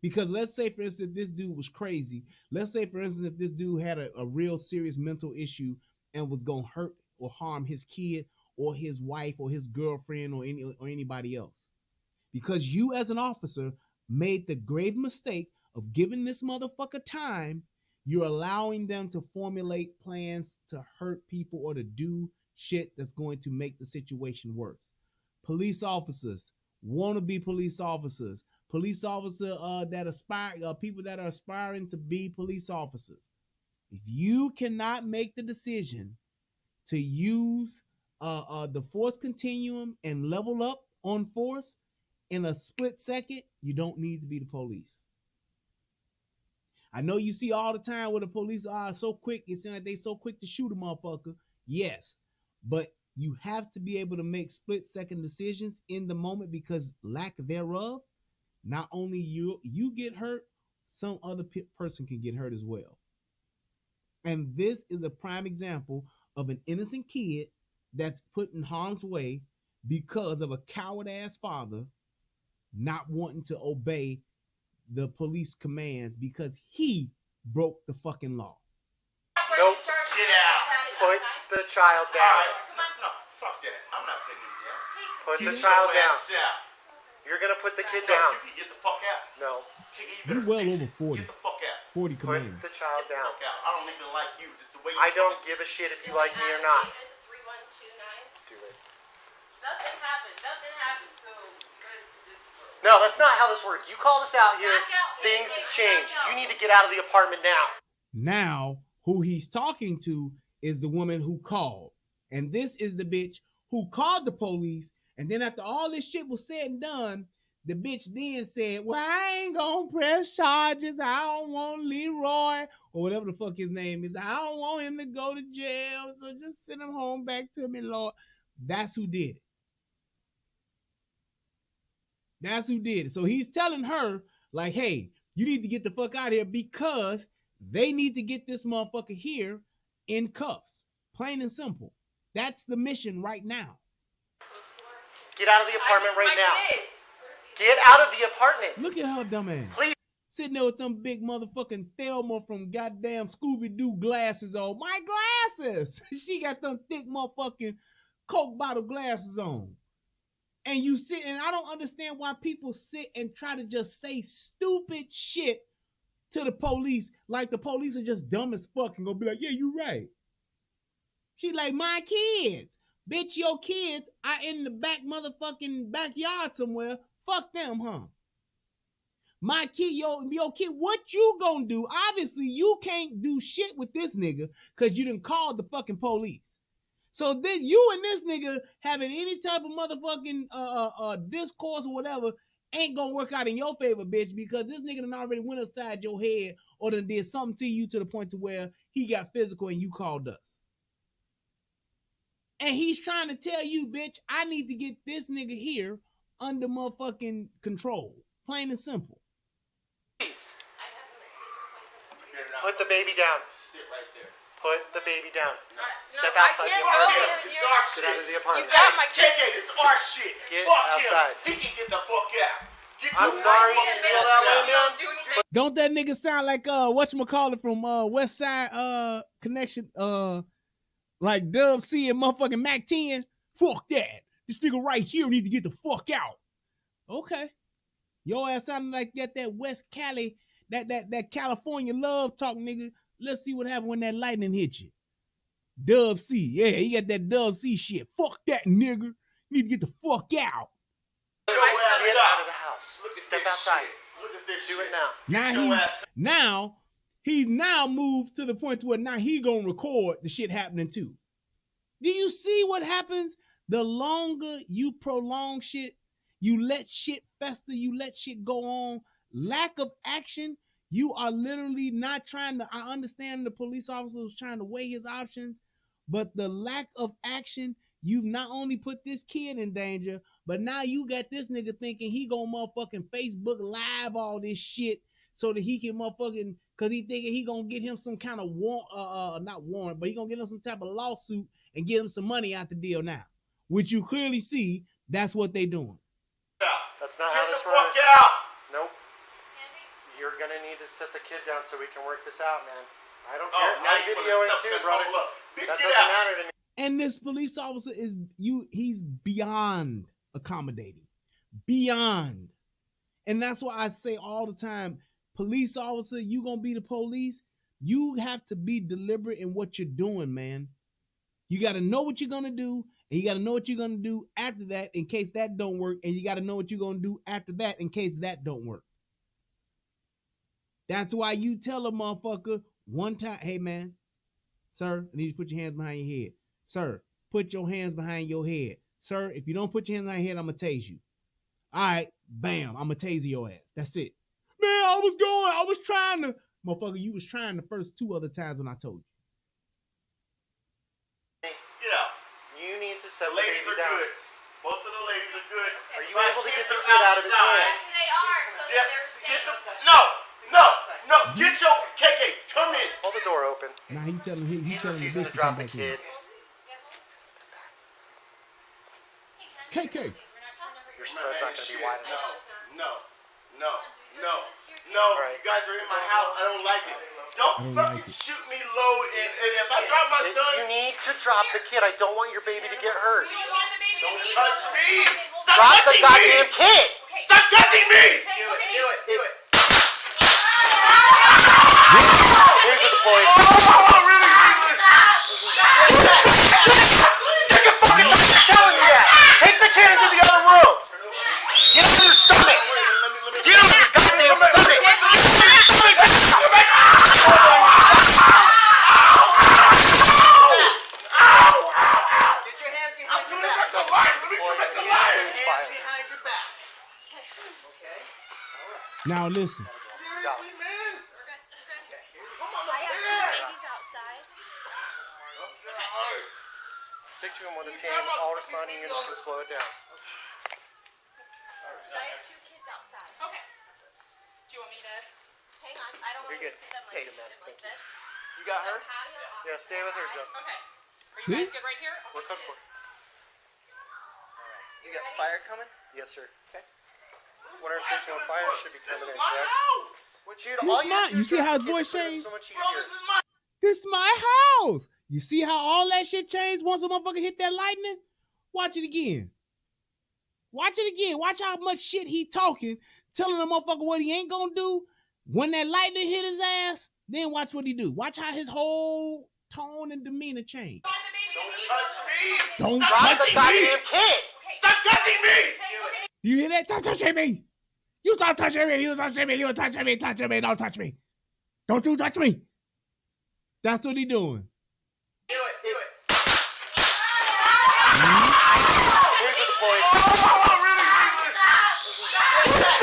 Because let's say, for instance, this dude was crazy. Let's say, for instance, if this dude had a real serious mental issue and was going to hurt or harm his kid or his wife or his girlfriend or anybody else. Because you as an officer made the grave mistake of giving this motherfucker time, you're allowing them to formulate plans to hurt people or to do shit that's going to make the situation worse. Police officers, wannabe police officers, that aspire, people that are aspiring to be police officers. If you cannot make the decision to use the force continuum and level up on force in a split second, you don't need to be the police. I know you see all the time where the police are so quick, it seems like they so quick to shoot a motherfucker. Yes, but you have to be able to make split second decisions in the moment because lack thereof, not only you get hurt, some other person can get hurt as well. And this is a prime example of an innocent kid that's put in harm's way because of a coward ass father not wanting to obey the police commands because he broke the fucking law. Nope. Get out. Put the child down. No, fuck that. I'm not putting him down. Put the Get child your down. ass out. You're gonna put the kid No, down. you can get the fuck out. No. You well over 40. Get the fuck out. 40 Put commands. the child Get the down. fuck out. I don't even like you. It's the way you I don't give a shit if you like me or not. 3129. Do it. Nothing happened. Nothing happened. So No, that's not how this works. You called us out here. Back out. Things Back change. out. You need to get out of the apartment now. Now, who he's talking to is the woman who called. And this is the bitch who called the police. And then after all this shit was said and done, the bitch then said, well, I ain't gonna press charges. I don't want Leroy, or whatever the fuck his name is. I don't want him to go to jail. So just send him home back to me, Lord. That's who did it. That's who did it. So he's telling her, like, hey, you need to get the fuck out of here because they need to get this motherfucker here in cuffs. Plain and simple. That's the mission right now. Get out of the apartment right now. Get out of the apartment. Look at her dumb ass. Please. Sitting there with them big motherfucking Thelma from goddamn Scooby-Doo glasses on. My glasses! She got them thick motherfucking Coke bottle glasses on. And you sit, and I don't understand why people sit and try to just say stupid shit to the police like the police are just dumb as fuck and gonna be like, yeah, you right. She like, my kids. Bitch, your kids are in the back motherfucking backyard somewhere. Fuck them, huh? My kid, your kid, what you gonna do? Obviously, you can't do shit with this nigga because you done called the fucking police. So then you and this nigga having any type of motherfucking discourse or whatever ain't gonna work out in your favor, bitch, because this nigga done already went upside your head or done did something to you to the point to where he got physical and you called us. And he's trying to tell you, bitch, I need to get this nigga here under motherfucking control. Plain and simple. Please. Put the baby down. Sit right there. Put the baby down. Step I outside the can't apartment. go. It's our Get out of shit. the apartment. You got my kid. KK, this is our shit. Get Fuck outside. him. He can get the fuck out. Get I'm your sorry you motherfucking feel ass that way, out. man. Do anything. Don't that nigga sound like whatchamacallit from West Side Connection, like Dub C and motherfucking Mac 10? Fuck that. This nigga right here need to get the fuck out. Okay. Your ass sounding like that West Cali, that California love talk, nigga. Let's see what happened when that lightning hit you. Dub C. Yeah, he got that Dub C shit. Fuck that nigga. You need to get the fuck out. Get your ass Get out. out of the house. Look at Step this outside. shit. Look at this Do shit. it now. He's now moved to the point to where now he gonna record the shit happening too. Do you see what happens? The longer you prolong shit, you let shit fester, you let shit go on. Lack of action, you are literally not trying to, I understand the police officer was trying to weigh his options, but the lack of action, you've not only put this kid in danger, but now you got this nigga thinking he gonna motherfucking Facebook Live all this shit so that he can motherfucking, cause he thinking he gonna get him some kind of not warrant, but he gonna get him some type of lawsuit and get him some money out the deal now. Which you clearly see, that's what they doing. That's not Get how the this fuck works. out. Nope. You're gonna need to set the kid down so we can work this out, man. I don't Oh, care. now I'm you put videoing stuff too, in the brother. look. Bitch, That get doesn't out. matter to me. And this police officer he's beyond accommodating. Beyond. And that's why I say all the time, police officer, you gonna be the police, you have to be deliberate in what you're doing, man. You gotta know what you're gonna do, and you gotta know what you're gonna do after that in case that don't work, and you gotta know what you're gonna do after that in case that don't work. That's why you tell a motherfucker one time, hey man, sir, I need you to put your hands behind your head. Sir, put your hands behind your head. Sir, if you don't put your hands behind your head, I'm gonna tase you. All right, bam, I'm gonna tase your ass. That's it. Man, I was trying to. Motherfucker, you was trying the first 2 other times when I told you. Get out. You need to set The the ladies baby are down. good. Both of the ladies are good. Are you My able to kids get the are kid out of his outside. hands? Yes, they are. So Get, that they're get safe. no. Get your KK. Come in. Hold the door open. Now he telling him He's telling the refusing bitch to to come drop the back in. kid. KK. Your spread's not going to be wide enough. No. You guys are in my house. I don't like it. Don't fucking shoot me low. And if I drop my son, You need to drop the kid. I don't want your baby to get hurt. don't touch me. Stop Drop the touching goddamn me. kid. Stop touching me. Here's the deploy. Stick a fucking knife. I'm telling you that. Take the kid into the other room. Get on your stomach. Get on your goddamn stomach. Get your hands behind your back. Behind your back. Okay. Now listen. Seriously, man. Come on, I have two babies outside. 611 to 10. All responding units to slow it down. I have two kids outside. Okay. Do you want me to? Hang on. I don't want You're to good. see them Hey, man. like this. You got her? Patio off Yeah, stay with her, Justin. Okay. Are you guys good right here? We're comfortable. You got fire coming? Yes, sir. Okay. 161 fire should be coming in, correct? house. What all you have to do You is see drop how the his kid. voice This would've been changed? so much Bro, this easier. is my This my house. You see how all that shit changed once a motherfucker hit that lightning? Watch it again. Watch it again. Watch how much shit he talking, telling the motherfucker what he ain't gonna do. When that lightning hit his ass, then watch what he do. Watch how his whole tone and demeanor change. Don't touch me. Don't Drop the touch me. goddamn kid. Stop touching me. You hear that? Stop touching me. You stop touching me. You touching me. You touching me. Touching me. Don't touch me. Don't you touch me. That's what he doing. Do it. Here's the deploy.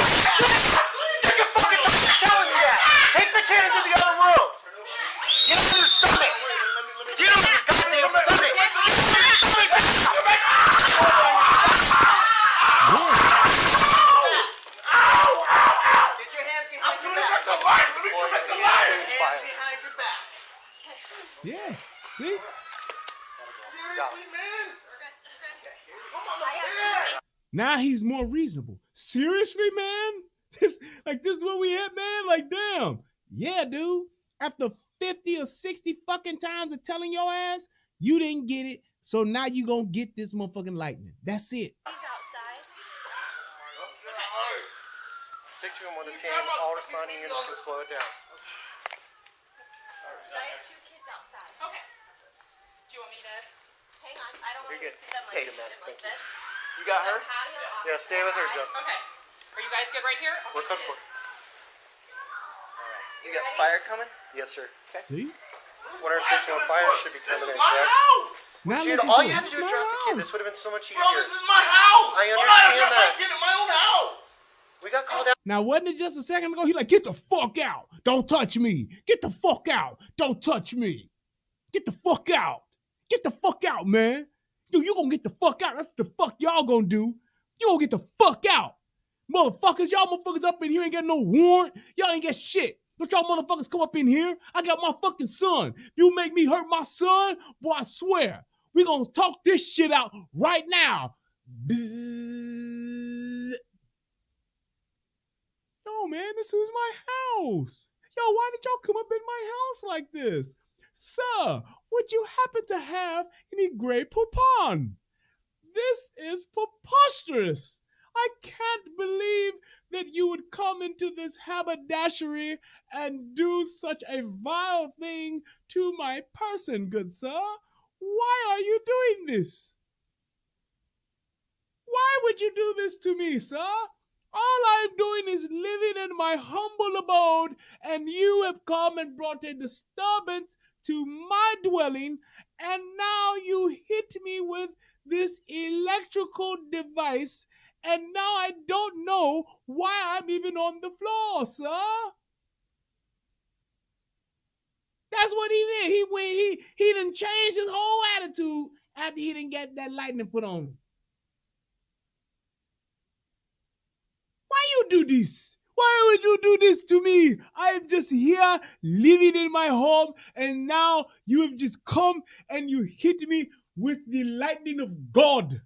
Stick a fucking knife. I'm telling you that. Take the kid into the other room. Get on your stomach. Get on your goddamn stomach. Get your hands behind your back. Hands behind your back. Yeah. See? Seriously, man. Come on, I have two Now he's more reasonable. Seriously, man? This is where we at, man? Like, damn. Yeah, dude. After 50 or 60 fucking times of telling your ass, you didn't get it. So now you gonna get this motherfucking lightning. That's it. babies outside. 611 to 10. All responding units to slow it down. I have two kids outside. Okay. Do you want me to? Hang on. I don't want You're to good. see them Hey, man. like Thank you. this. You got her? Patio off Yeah, stay with her, Justin. Okay. Are you guys good right here? We're comfortable. You got fire coming? Yes, sir. Okay. See? 161 fire should be This coming is in, my correct? house. Now Dude, listen all to you him. have to do is It's drop my the kid. house. This would have been so much Bro, this easier. is my house. I Why do understand got my that. kid in my own house? We got called out. Now, wasn't it just a second ago? He like, get the fuck out. Don't touch me. Get the fuck out. Don't touch me. Get the fuck out. Get the fuck out, man. Dude, you gonna get the fuck out. That's what the fuck y'all gonna do. You gonna get the fuck out. Motherfuckers, y'all motherfuckers up in here ain't got no warrant. Y'all ain't got shit. Don't y'all motherfuckers come up in here. I got my fucking son. If you make me hurt my son, boy, I swear, we gonna talk this shit out right now. Bzzz. Yo, man, this is my house. Yo, why did y'all come up in my house like this? Sir, would you happen to have any Grey Poupon? This is preposterous. I can't believe that you would come into this haberdashery and do such a vile thing to my person, good sir. Why are you doing this? Why would you do this to me, sir? All I'm doing is living in my humble abode, and you have come and brought a disturbance to my dwelling, and now you hit me with this electrical device, and now I don't know why I'm even on the floor, sir. That's what he did. He done changed his whole attitude after he didn't get that lightning put on him. Why you do this? Why would you do this to me? I'm just here living in my home, and now you have just come and you hit me with the lightning of God.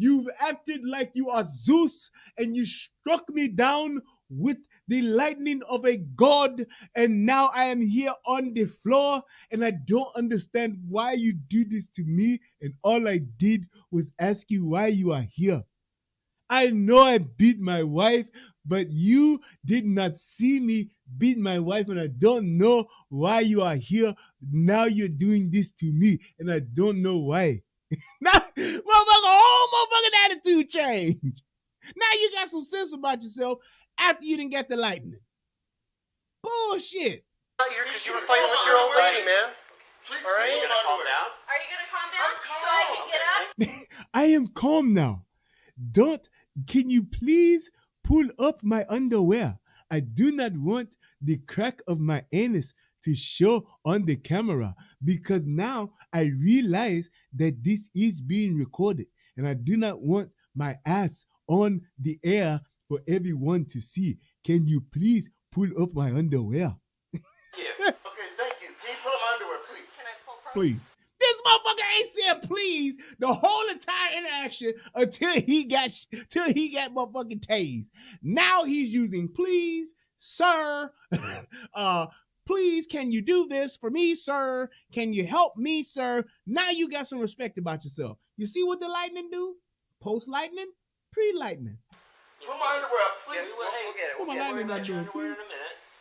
You've acted like you are Zeus and you struck me down with the lightning of a god, and now I am here on the floor, and I don't understand why you do this to me, and all I did was ask you why you are here. I know I beat my wife, but you did not see me beat my wife, and I don't know why you are here. Now you're doing this to me, and I don't know why. Now, motherfucker, whole motherfucking attitude change. Now you got some sense about yourself after you didn't get the lightning. Bullshit. Here because you were fighting with your old lady, man. Please, All right? you gonna calm down? Are you gonna calm down so I can get up? I am calm now. Can you please pull up my underwear? I do not want the crack of my anus to show on the camera because now I realize that this is being recorded and I do not want my ass on the air for everyone to see. Can you please pull up my underwear? Yeah. Okay, thank you. Can you pull up my underwear, please? Can I pull from? Please. This motherfucker ain't said please the whole entire interaction until he got motherfucking tased. Now he's using please, sir. Please, can you do this for me, sir? Can you help me, sir? Now you got some respect about yourself. You see what the lightning do? Post lightning, pre lightning. Pull my underwear up, please. We'll get it. What my lightning not doing, please?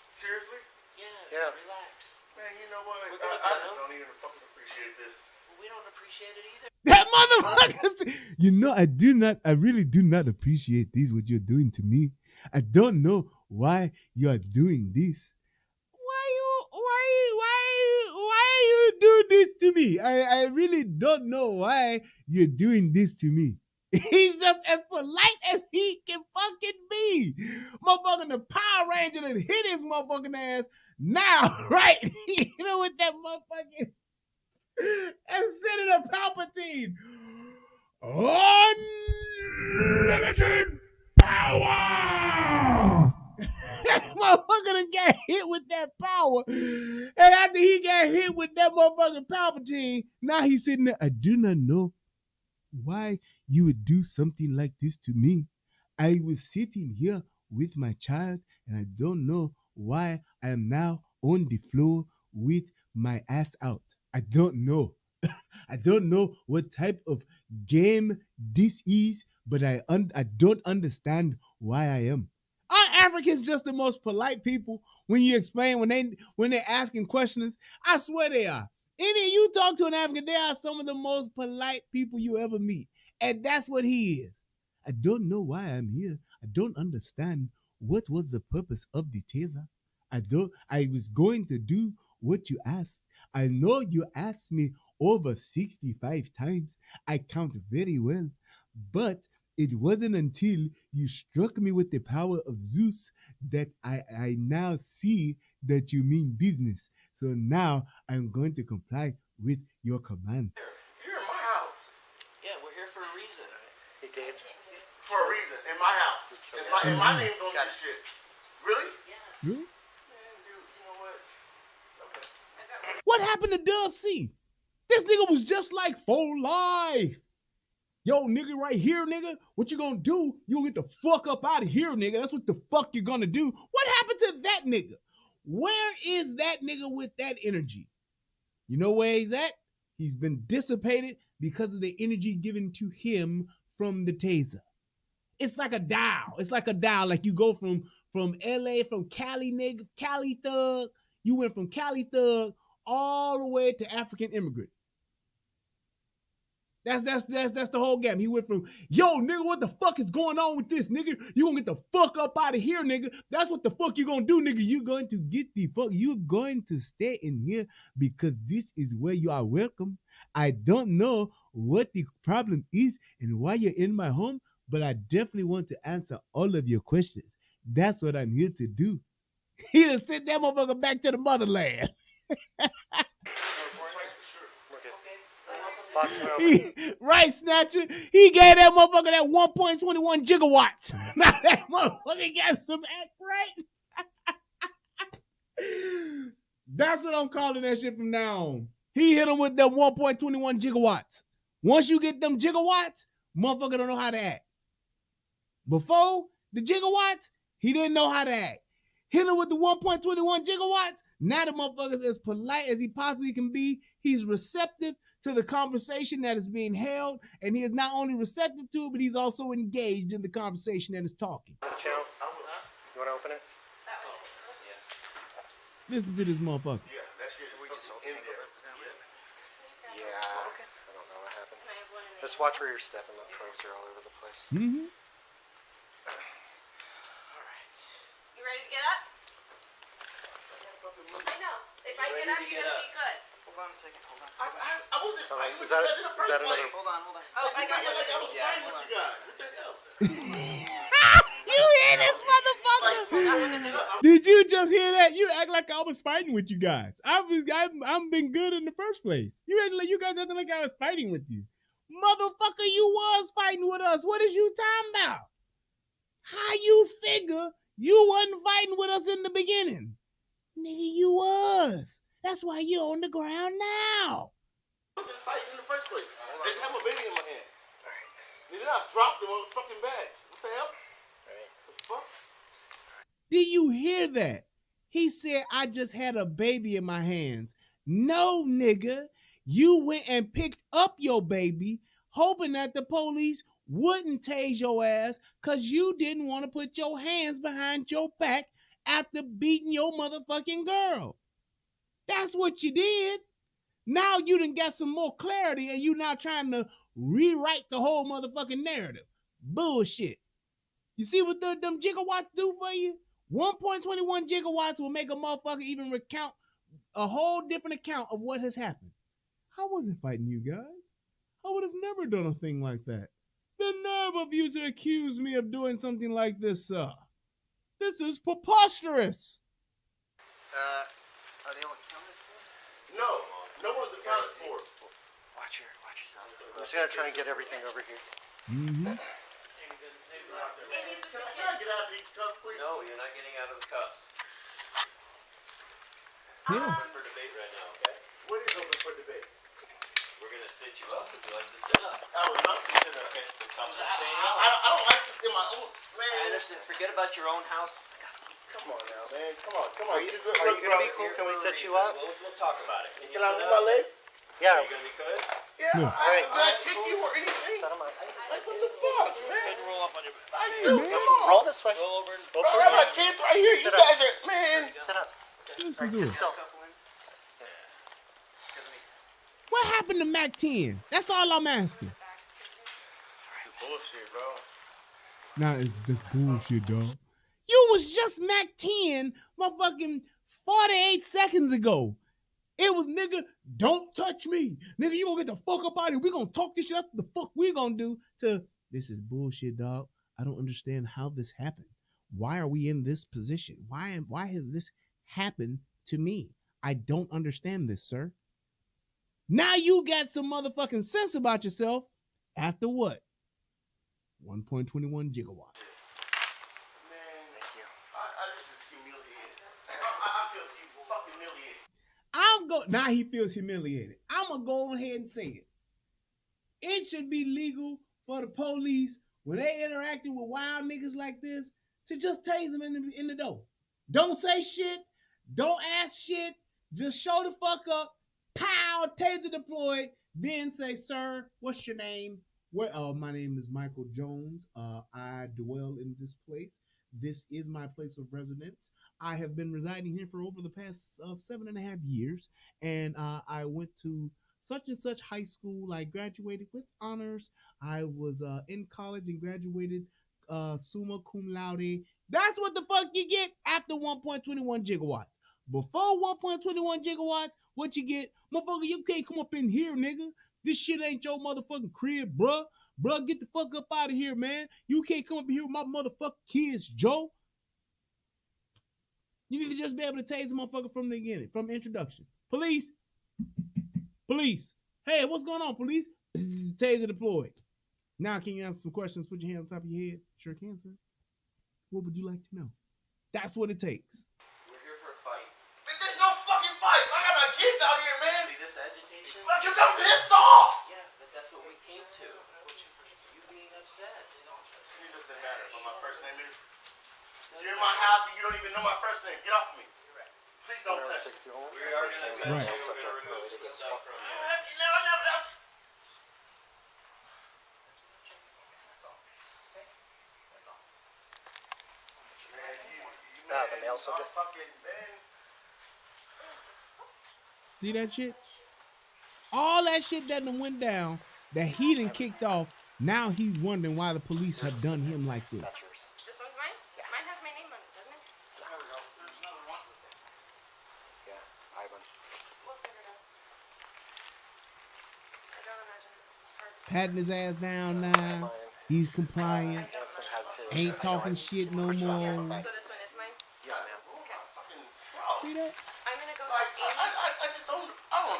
Seriously? Yeah. Relax. Man, you know what? I just don't even fucking appreciate this. We don't appreciate it either. That motherfucker. You know, I really do not appreciate this, what you're doing to me. I don't know why you are doing this. Why you do this to me? I really don't know why you're doing this to me. He's just as polite as he can fucking be. Motherfucking the Power Ranger that hit his motherfucking ass. Now, right? You know what that motherfucking and Senator Palpatine. Unlimited power! That motherfucker done got hit with that power. And after he got hit with that motherfucking Palpatine, now he's sitting there. I do not know why you would do something like this to me. I was sitting here with my child, and I don't know why I am now on the floor with my ass out. I don't know. I don't know what type of game this is, but I don't understand why I am. Aren't Africans just the most polite people when you explain, when they're asking questions? I swear they are. Any you talk to an African, they are some of the most polite people you ever meet. And that's what he is. I don't know why I'm here. I don't understand what was the purpose of the taser. I was going to do what you asked. I know you asked me over 65 times. I count very well. But it wasn't until you struck me with the power of Zeus that I now see that you mean business. So now I'm going to comply with your command. You're in my house. Yeah, we're here for a reason. Hey, Dave. For a reason. In my house. And my name's on this shit. Really? Yes. Really? Man, dude, you know what? Okay. What happened to Dub C? This nigga was just like for life. Yo, nigga, right here, nigga, what you gonna do? You gonna get the fuck up out of here, nigga. That's what the fuck you're gonna do. What happened to that nigga? Where is that nigga with that energy? You know where he's at? He's been dissipated because of the energy given to him from the taser. It's like a dial. It's like a dial. Like you go from LA, from Cali, nigga, Cali thug. You went from Cali thug all the way to African immigrant. That's the whole game. He went from, yo, nigga, what the fuck is going on with this, nigga? You gonna get the fuck up out of here, nigga. That's what the fuck you gonna do, nigga. You going to get the fuck, you going to stay in here because this is where you are welcome. I don't know what the problem is and why you're in my home, but I definitely want to answer all of your questions. That's what I'm here to do. He done sent that motherfucker back to the motherland. Right, Snatcher. He gave that motherfucker that 1.21 gigawatts. Now that motherfucker got some act right. That's what I'm calling that shit from now on. He hit him with them 1.21 gigawatts. Once you get them gigawatts, Motherfucker don't know how to act. Before the gigawatts, he didn't know how to act. Hitting with the 1.21 gigawatts, now the motherfucker's as polite as he possibly can be. He's receptive to the conversation that is being held, and he is not only receptive to it, but he's also engaged in the conversation that is talking. Channel? You want to open it? Listen to this motherfucker. Yeah, that shit is in there. Yeah. I don't know what happened. Just watch where you're stepping. The probes are all over the place. Mm-hmm. You ready to get up? I know. If I get up, you're gonna be good. Hold on a second. Hold on. I wasn't fighting with Is that, you guys in the first another? place. Hold on. Oh, I got Like I was fighting with you guys. What the hell? You hear this motherfucker? Did you just hear that? You act like I was fighting with you guys. I've been good in the first place. You guys acting like I was fighting with you. Motherfucker, you was fighting with us. What is you talking about? How you figure you wasn't fighting with us in the beginning? Nigga, you was. That's why you're on the ground now. I wasn't fighting in the first place. I just have my baby in my hands. And then I dropped them on the fucking bags. What the hell? The fuck? Did you hear that? He said, I just had a baby in my hands. No, nigga. You went and picked up your baby, hoping that the police wouldn't tase your ass because you didn't want to put your hands behind your back after beating your motherfucking girl. That's what you did. Now you done got some more clarity and you now trying to rewrite the whole motherfucking narrative. Bullshit. You see what them gigawatts do for you? 1.21 gigawatts will make a motherfucker even recount a whole different account of what has happened. I wasn't fighting you guys. I would have never done a thing like that. The nerve of you to accuse me of doing something like this, sir. This is preposterous. Are they all accounted for? No one's accounted for. Watch yourself. I'm just gonna try and get everything over here. Mm-hmm. Can I get out of these cuffs, please? No, you're not getting out of the cuffs. Yeah. Open for debate right now, okay? What is open for debate? We're gonna sit you up. Would you like to sit up? I would love to sit up. Okay, the cuffs are staying on. I don't like this in my own, man. I understand. Forget about your own house. Come on now, man. Come on. Are you gonna be cool? Can we set you up? We'll talk about it. Can you Can I sit move up? my legs? Yeah. Are you gonna be good? Yeah. No. Did I kick you or anything? Set 'em up. Like, what the fuck, man? Roll up on your back. I do. man. Come on. Roll this way. Roll over and Roll I toward got my you. kids right here. You Sit up. guys are, man. Sit up. Listen to Sit it. still. What happened to Mac 10? That's all I'm asking. Bullshit, bro. Nah, it's this bullshit, dog. You was just Mac 10 motherfucking 48 seconds ago. It was, nigga, don't touch me. Nigga, you gonna get the fuck up out of here. We gonna talk this shit up. The fuck we gonna do to, this is bullshit, dog. I don't understand how this happened. Why are we in this position? Why has this happened to me? I don't understand this, sir. Now you got some motherfucking sense about yourself after what? 1.21 gigawatts. Man, thank you. This is humiliating. I feel fucking humiliated. Now he feels humiliated. I'm gonna go ahead and say it. It should be legal for the police when they interacting with wild niggas like this to just tase them in the door. Don't say shit. Don't ask shit. Just show the fuck up. Pow, taser deployed. Then say, sir, what's your name? My name is Michael Jones. I dwell in this place. This is my place of residence. I have been residing here for over the past 7.5 years. And I went to such and such high school. I graduated with honors. I was in college and graduated summa cum laude. That's what the fuck you get after 1.21 gigawatts. Before 1.21 gigawatts, what you get? Motherfucker, you can't come up in here, nigga. This shit ain't your motherfucking crib, bruh. Bruh, get the fuck up out of here, man. You can't come up in here with my motherfucking kids, Joe. You need to just be able to tase the motherfucker from the beginning, from the introduction. Police. Police. Hey, what's going on, police? Taser deployed. Now, can you answer some questions? Put your hand on top of your head. Sure can, sir. What would you like to know? That's what it takes. We're here for a fight. There's no fucking fight. I got my kids out here, man. See this agitation? Because I'm pissed off. Yeah, but that's what we came to. You be doesn't matter, but my first name is. You're in my house and you don't even know my first name. Get off me. Please don't touch me. We are going to Right. remove some stuff from you. No. The male subject. See that shit? All that shit that done went down, that he done kicked off, now he's wondering why the police have done him like this. That's yours. This one's mine? Yeah. Mine has my name on it, doesn't it? Yeah, Ivan. We'll figure it out. I don't imagine it's hard. Patting his ass down now. He's compliant. Johnson has his. Ain't talking shit no more. So this one is mine? Yes, ma'am. See that? I'm gonna go Like, with Amy. I just don't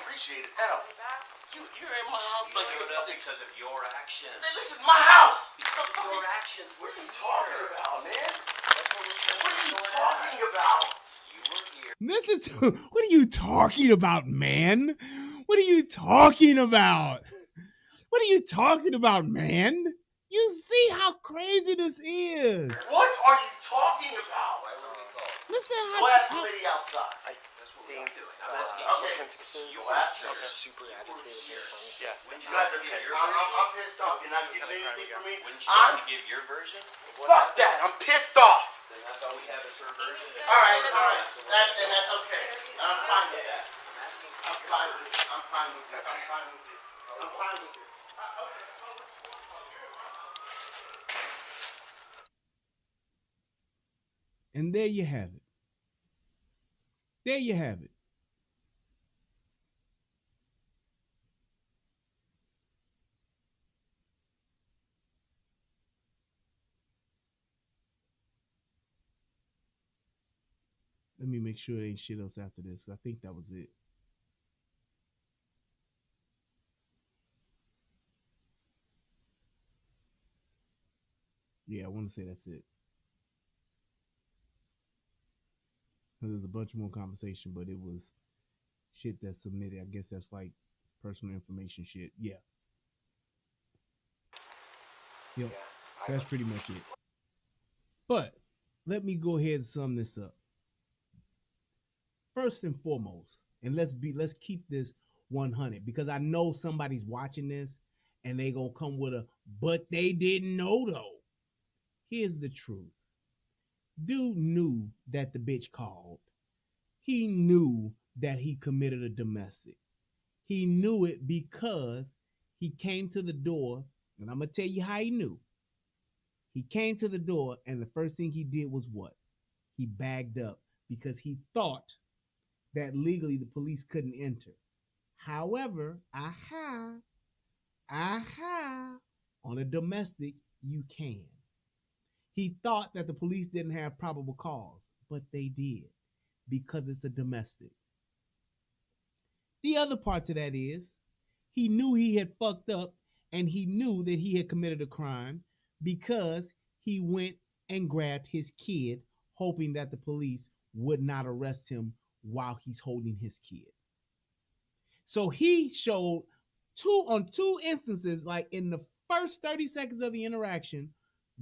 appreciate it at all. Back. You're in my house, but You showed up because of your actions. this is my house. Because of your actions, What are you talking about, man? What are you talking about? you were here. Listen to what are you talking about, man? What are you talking about? What are you talking about, man? You see how crazy this is. What are you talking about? Why were we called? Listen Go ask the how lady outside. That's what we're doing. I'm asking Okay. Princesses You asked her. are super agitated with their sons. Yes. You guys are I'm pissed off. You're not getting anything from me. Wouldn't you like to give your version? Fuck that. I'm pissed off. Then that's all we have is her version. All right. And that's okay. I'm fine with that. I'm fine with it. I'm fine with it. I'm fine with it. I'm fine with it. And there you have it. There you have it. Let me make sure there ain't shit else after this. I think that was it. Yeah, I want to say that's it. There's a bunch more conversation, but it was shit that's submitted. I guess that's like personal information shit. Yeah. Yep. That's pretty much it. But let me go ahead and sum this up. First and foremost, and let's keep this 100 because I know somebody's watching this and they gonna come with a but they didn't know though. Here's the truth. Dude knew that the bitch called. He knew that he committed a domestic. He knew it because he came to the door, and I'm going to tell you how he knew. He came to the door, and the first thing he did was what? He bagged up because he thought that legally the police couldn't enter. However, on a domestic, you can. He thought that the police didn't have probable cause, but they did because it's a domestic. The other part to that is he knew he had fucked up and he knew that he had committed a crime because he went and grabbed his kid, hoping that the police would not arrest him while he's holding his kid. So he showed on two instances, like in the first 30 seconds of the interaction,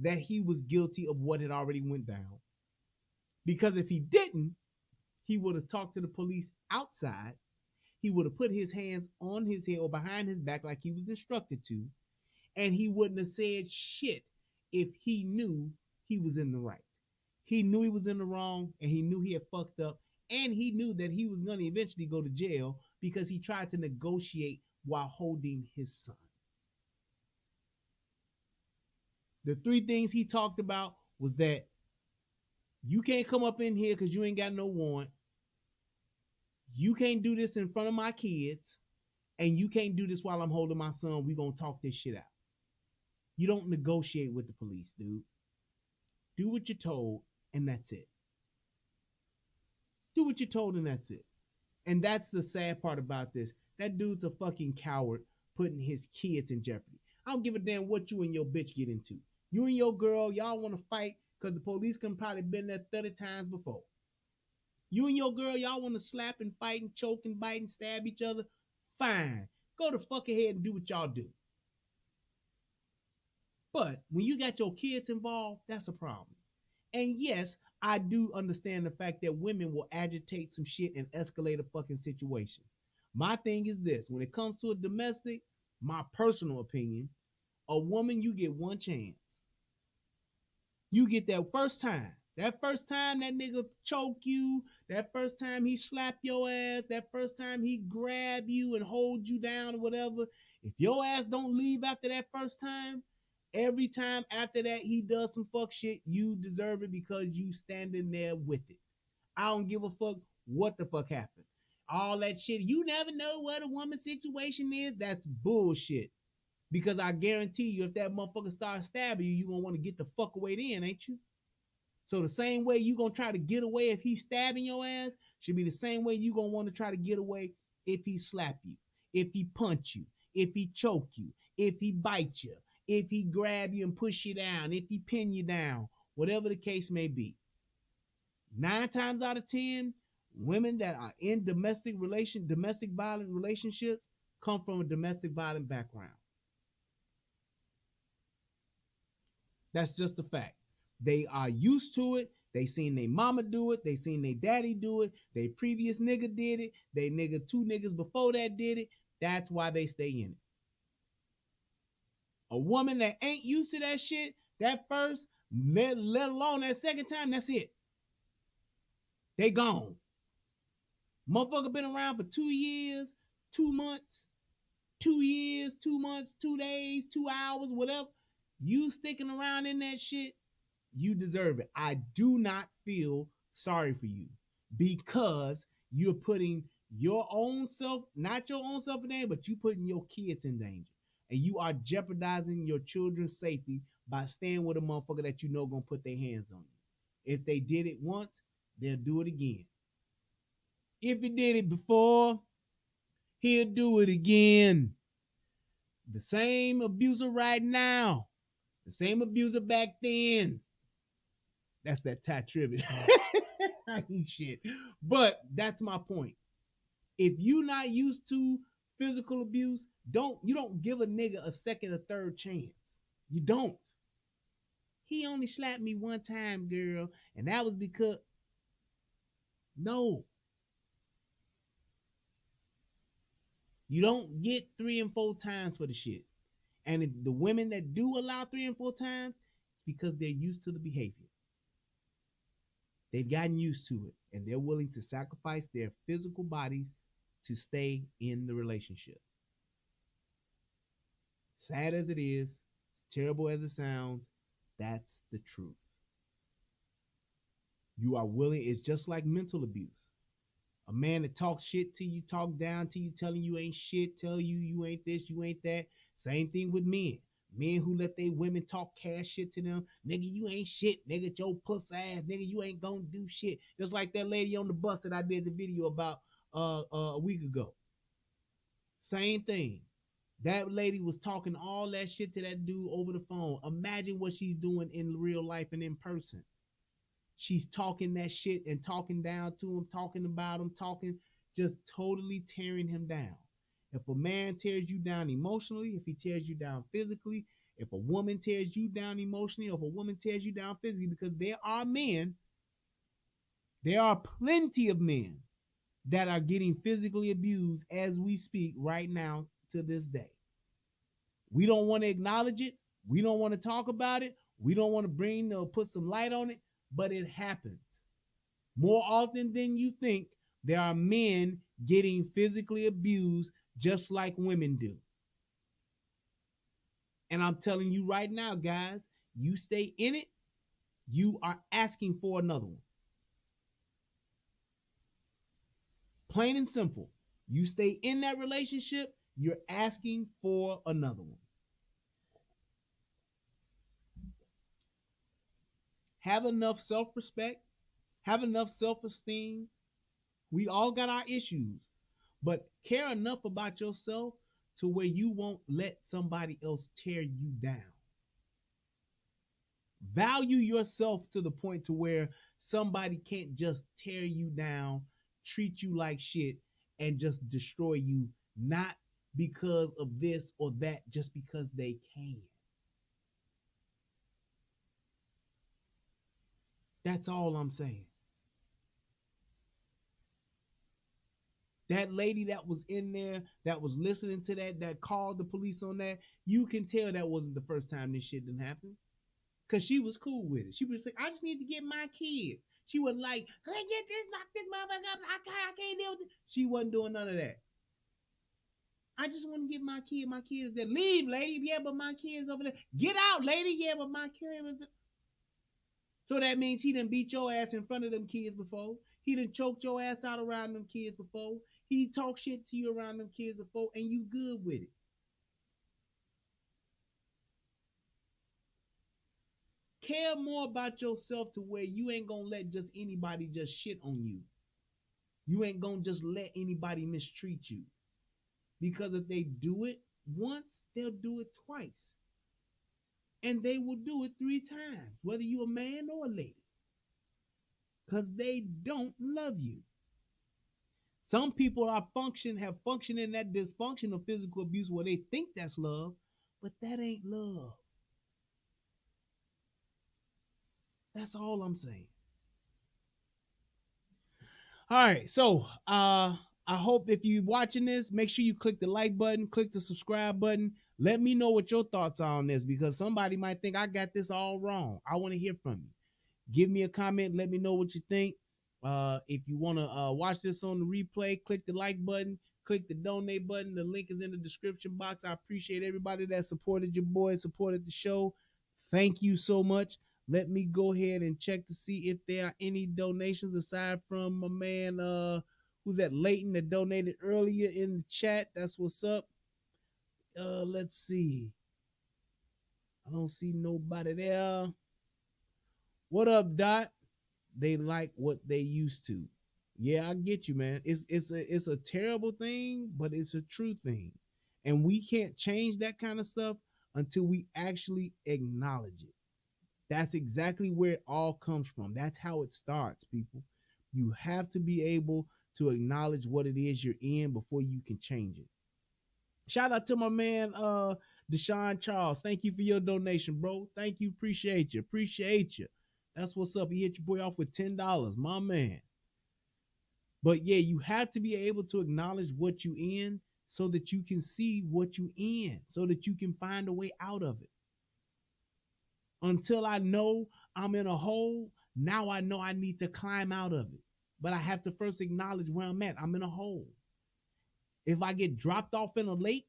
that he was guilty of what had already went down. Because if he didn't, he would have talked to the police outside. He would have put his hands on his head or behind his back like he was instructed to. And he wouldn't have said shit if he knew he was in the right. He knew he was in the wrong and he knew he had fucked up. And he knew that he was going to eventually go to jail because he tried to negotiate while holding his son. The three things he talked about was that you can't come up in here because you ain't got no warrant. You can't do this in front of my kids. And you can't do this while I'm holding my son. We're going to talk this shit out. You don't negotiate with the police, dude. Do what you're told, and that's it. Do what you're told, and that's it. And that's the sad part about this. That dude's a fucking coward putting his kids in jeopardy. I don't give a damn what you and your bitch get into. You and your girl, y'all want to fight because the police can probably been there 30 times before. You and your girl, y'all want to slap and fight and choke and bite and stab each other. Fine. Go the fuck ahead and do what y'all do. But when you got your kids involved, that's a problem. And yes, I do understand the fact that women will agitate some shit and escalate a fucking situation. My thing is this: when it comes to a domestic, my personal opinion, a woman, you get one chance. You get that first time. That first time that nigga choke you, that first time he slap your ass, that first time he grab you and hold you down or whatever. If your ass don't leave after that first time, every time after that he does some fuck shit, you deserve it because you standing there with it. I don't give a fuck what the fuck happened. All that shit, you never know what a woman's situation is. That's bullshit. Because I guarantee you, if that motherfucker starts stabbing you, you gonna want to get the fuck away then, ain't you? So the same way you gonna try to get away if he's stabbing your ass should be the same way you gonna want to try to get away if he slap you, if he punch you, if he choke you, if he bite you, if he grab you and push you down, if he pin you down, whatever the case may be. 9 times out of 10, women that are in domestic violent relationships come from a domestic violent background. That's just a fact. They are used to it. They seen their mama do it. They seen their daddy do it. Their previous nigga did it. They 2 niggas before that did it. That's why they stay in it. A woman that ain't used to that shit, that first, let alone that second time, that's it. They gone. Motherfucker been around for 2 years, 2 months, 2 years, 2 months, 2 days, 2 hours, whatever. You sticking around in that shit, you deserve it. I do not feel sorry for you because you're putting your own self, not your own self in danger, but you putting your kids in danger. And you are jeopardizing your children's safety by staying with a motherfucker that you know gonna put their hands on you. If they did it once, they'll do it again. If he did it before, he'll do it again. The same abuser right now, the same abuser back then. That's that Ty Tribbett. I ain't shit. But that's my point. If you not used to physical abuse, you don't give a nigga a second or third chance. You don't. He only slapped me one time, girl, and that was because no. You don't get 3 and 4 times for the shit. And if the women that do allow 3 and 4 times, it's because they're used to the behavior. They've gotten used to it, and they're willing to sacrifice their physical bodies to stay in the relationship. Sad as it is, terrible as it sounds, that's the truth. You are willing, it's just like mental abuse. A man that talks shit to you, talk down to you, telling you ain't shit, tell you you ain't this, you ain't that. Same thing with men. Men who let their women talk cash shit to them. Nigga, you ain't shit. Nigga, your puss ass. Nigga, you ain't gonna do shit. Just like that lady on the bus that I did the video about a week ago. Same thing. That lady was talking all that shit to that dude over the phone. Imagine what she's doing in real life and in person. She's talking that shit and talking down to him, talking about him, just totally tearing him down. If a man tears you down emotionally, if he tears you down physically, if a woman tears you down emotionally, or if a woman tears you down physically, because there are plenty of men that are getting physically abused as we speak right now to this day. We don't want to acknowledge it. We don't want to talk about it. We don't want to bring or put some light on it, but it happens. More often than you think, there are men getting physically abused just like women do. And I'm telling you right now, guys, you stay in it, you are asking for another one. Plain and simple. You stay in that relationship, you're asking for another one. Have enough self-respect, have enough self-esteem. We all got our issues, but care enough about yourself to where you won't let somebody else tear you down. Value yourself to the point to where somebody can't just tear you down, treat you like shit, and just destroy you, not because of this or that, just because they can. That's all I'm saying. That lady that was in there, that was listening to that called the police on that, you can tell that wasn't the first time this shit didn't happen. Cause she was cool with it. She was like, I just need to get my kid. She wasn't like, can I get this, lock this motherfucker up? I can't deal with it. She wasn't doing none of that. I just want to get my kid. My kid is there. Leave, lady. Yeah, but my kid's over there. Get out, lady. Yeah, but my kid is there. So that means he done beat your ass in front of them kids before. He done choked your ass out around them kids before. He talked shit to you around them kids before, and you good with it. Care more about yourself to where you ain't gonna let just anybody just shit on you. You ain't gonna just let anybody mistreat you. Because if they do it once, they'll do it twice. And they will do it 3 times, whether you're a man or a lady. Because they don't love you. Some people have functioned in that dysfunction of physical abuse where they think that's love, but that ain't love. That's all I'm saying. All right, so I hope if you're watching this, make sure you click the like button, click the subscribe button. Let me know what your thoughts are on this, because somebody might think I got this all wrong. I want to hear from you. Give me a comment. Let me know what you think. If you want to watch this on the replay, click the like button, click the donate button. The link is in the description box. I appreciate everybody that supported your boy, supported the show. Thank you so much. Let me go ahead and check to see if there are any donations aside from my man, who's that, Leighton, that donated earlier in the chat. That's what's up. Let's see. I don't see nobody there. What up, Dot? They like what they used to. Yeah, I get you, man. It's a terrible thing, but it's a true thing. And we can't change that kind of stuff until we actually acknowledge it. That's exactly where it all comes from. That's how it starts, people. You have to be able to acknowledge what it is you're in before you can change it. Shout out to my man, Deshaun Charles. Thank you for your donation, bro. Thank you. Appreciate you. Appreciate you. That's what's up. He hit your boy off with $10, my man. But yeah, you have to be able to acknowledge what you in so that you can see what you in, so that you can find a way out of it. Until I know I'm in a hole, now I know I need to climb out of it. But I have to first acknowledge where I'm at. I'm in a hole. If I get dropped off in a lake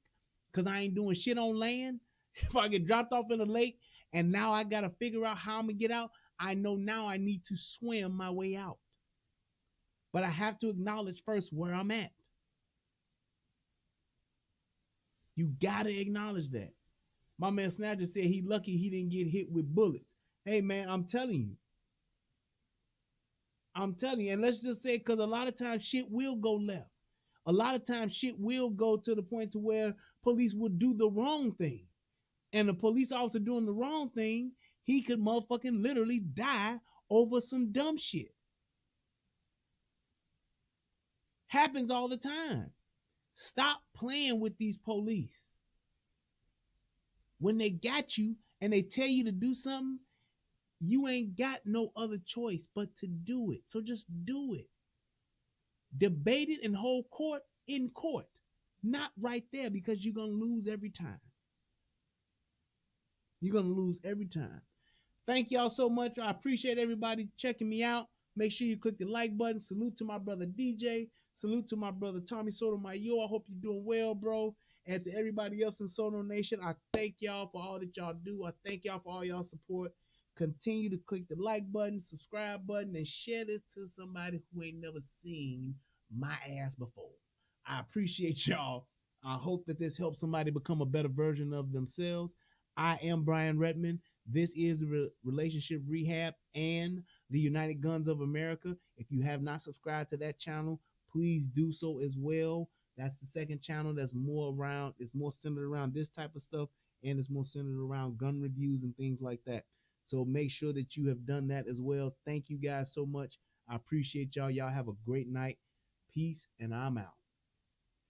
because I ain't doing shit on land, if I get dropped off in a lake and now I got to figure out how I'm going to get out, I know now I need to swim my way out. But I have to acknowledge first where I'm at. You got to acknowledge that. My man Snatcher said he lucky he didn't get hit with bullets. Hey, man, I'm telling you. And let's just say, because a lot of times shit will go left. A lot of times shit will go to the point to where police will do the wrong thing. And the police officer doing the wrong thing, he could motherfucking literally die over some dumb shit. Happens all the time. Stop playing with these police. When they got you and they tell you to do something, you ain't got no other choice but to do it. So just do it. Debate it and hold court in court. Not right there, because you're going to lose every time. You're going to lose every time. Thank y'all so much. I appreciate everybody checking me out. Make sure you click the like button. Salute to my brother DJ. Salute to my brother Tommy Sotomayor. I hope you're doing well, bro. And to everybody else in Soto Nation, I thank y'all for all that y'all do. I thank y'all for all y'all support. Continue to click the like button, subscribe button, and share this to somebody who ain't never seen my ass before. I appreciate y'all. I hope that this helps somebody become a better version of themselves. I am Brian Redmond. This is the Relationship Rehab and the United Guns of America. If you have not subscribed to that channel, please do so as well. That's the second channel that's more centered around this type of stuff, and it's more centered around gun reviews and things like that. So make sure that you have done that as well. Thank you guys so much. I appreciate y'all. Y'all have a great night. Peace, and I'm out.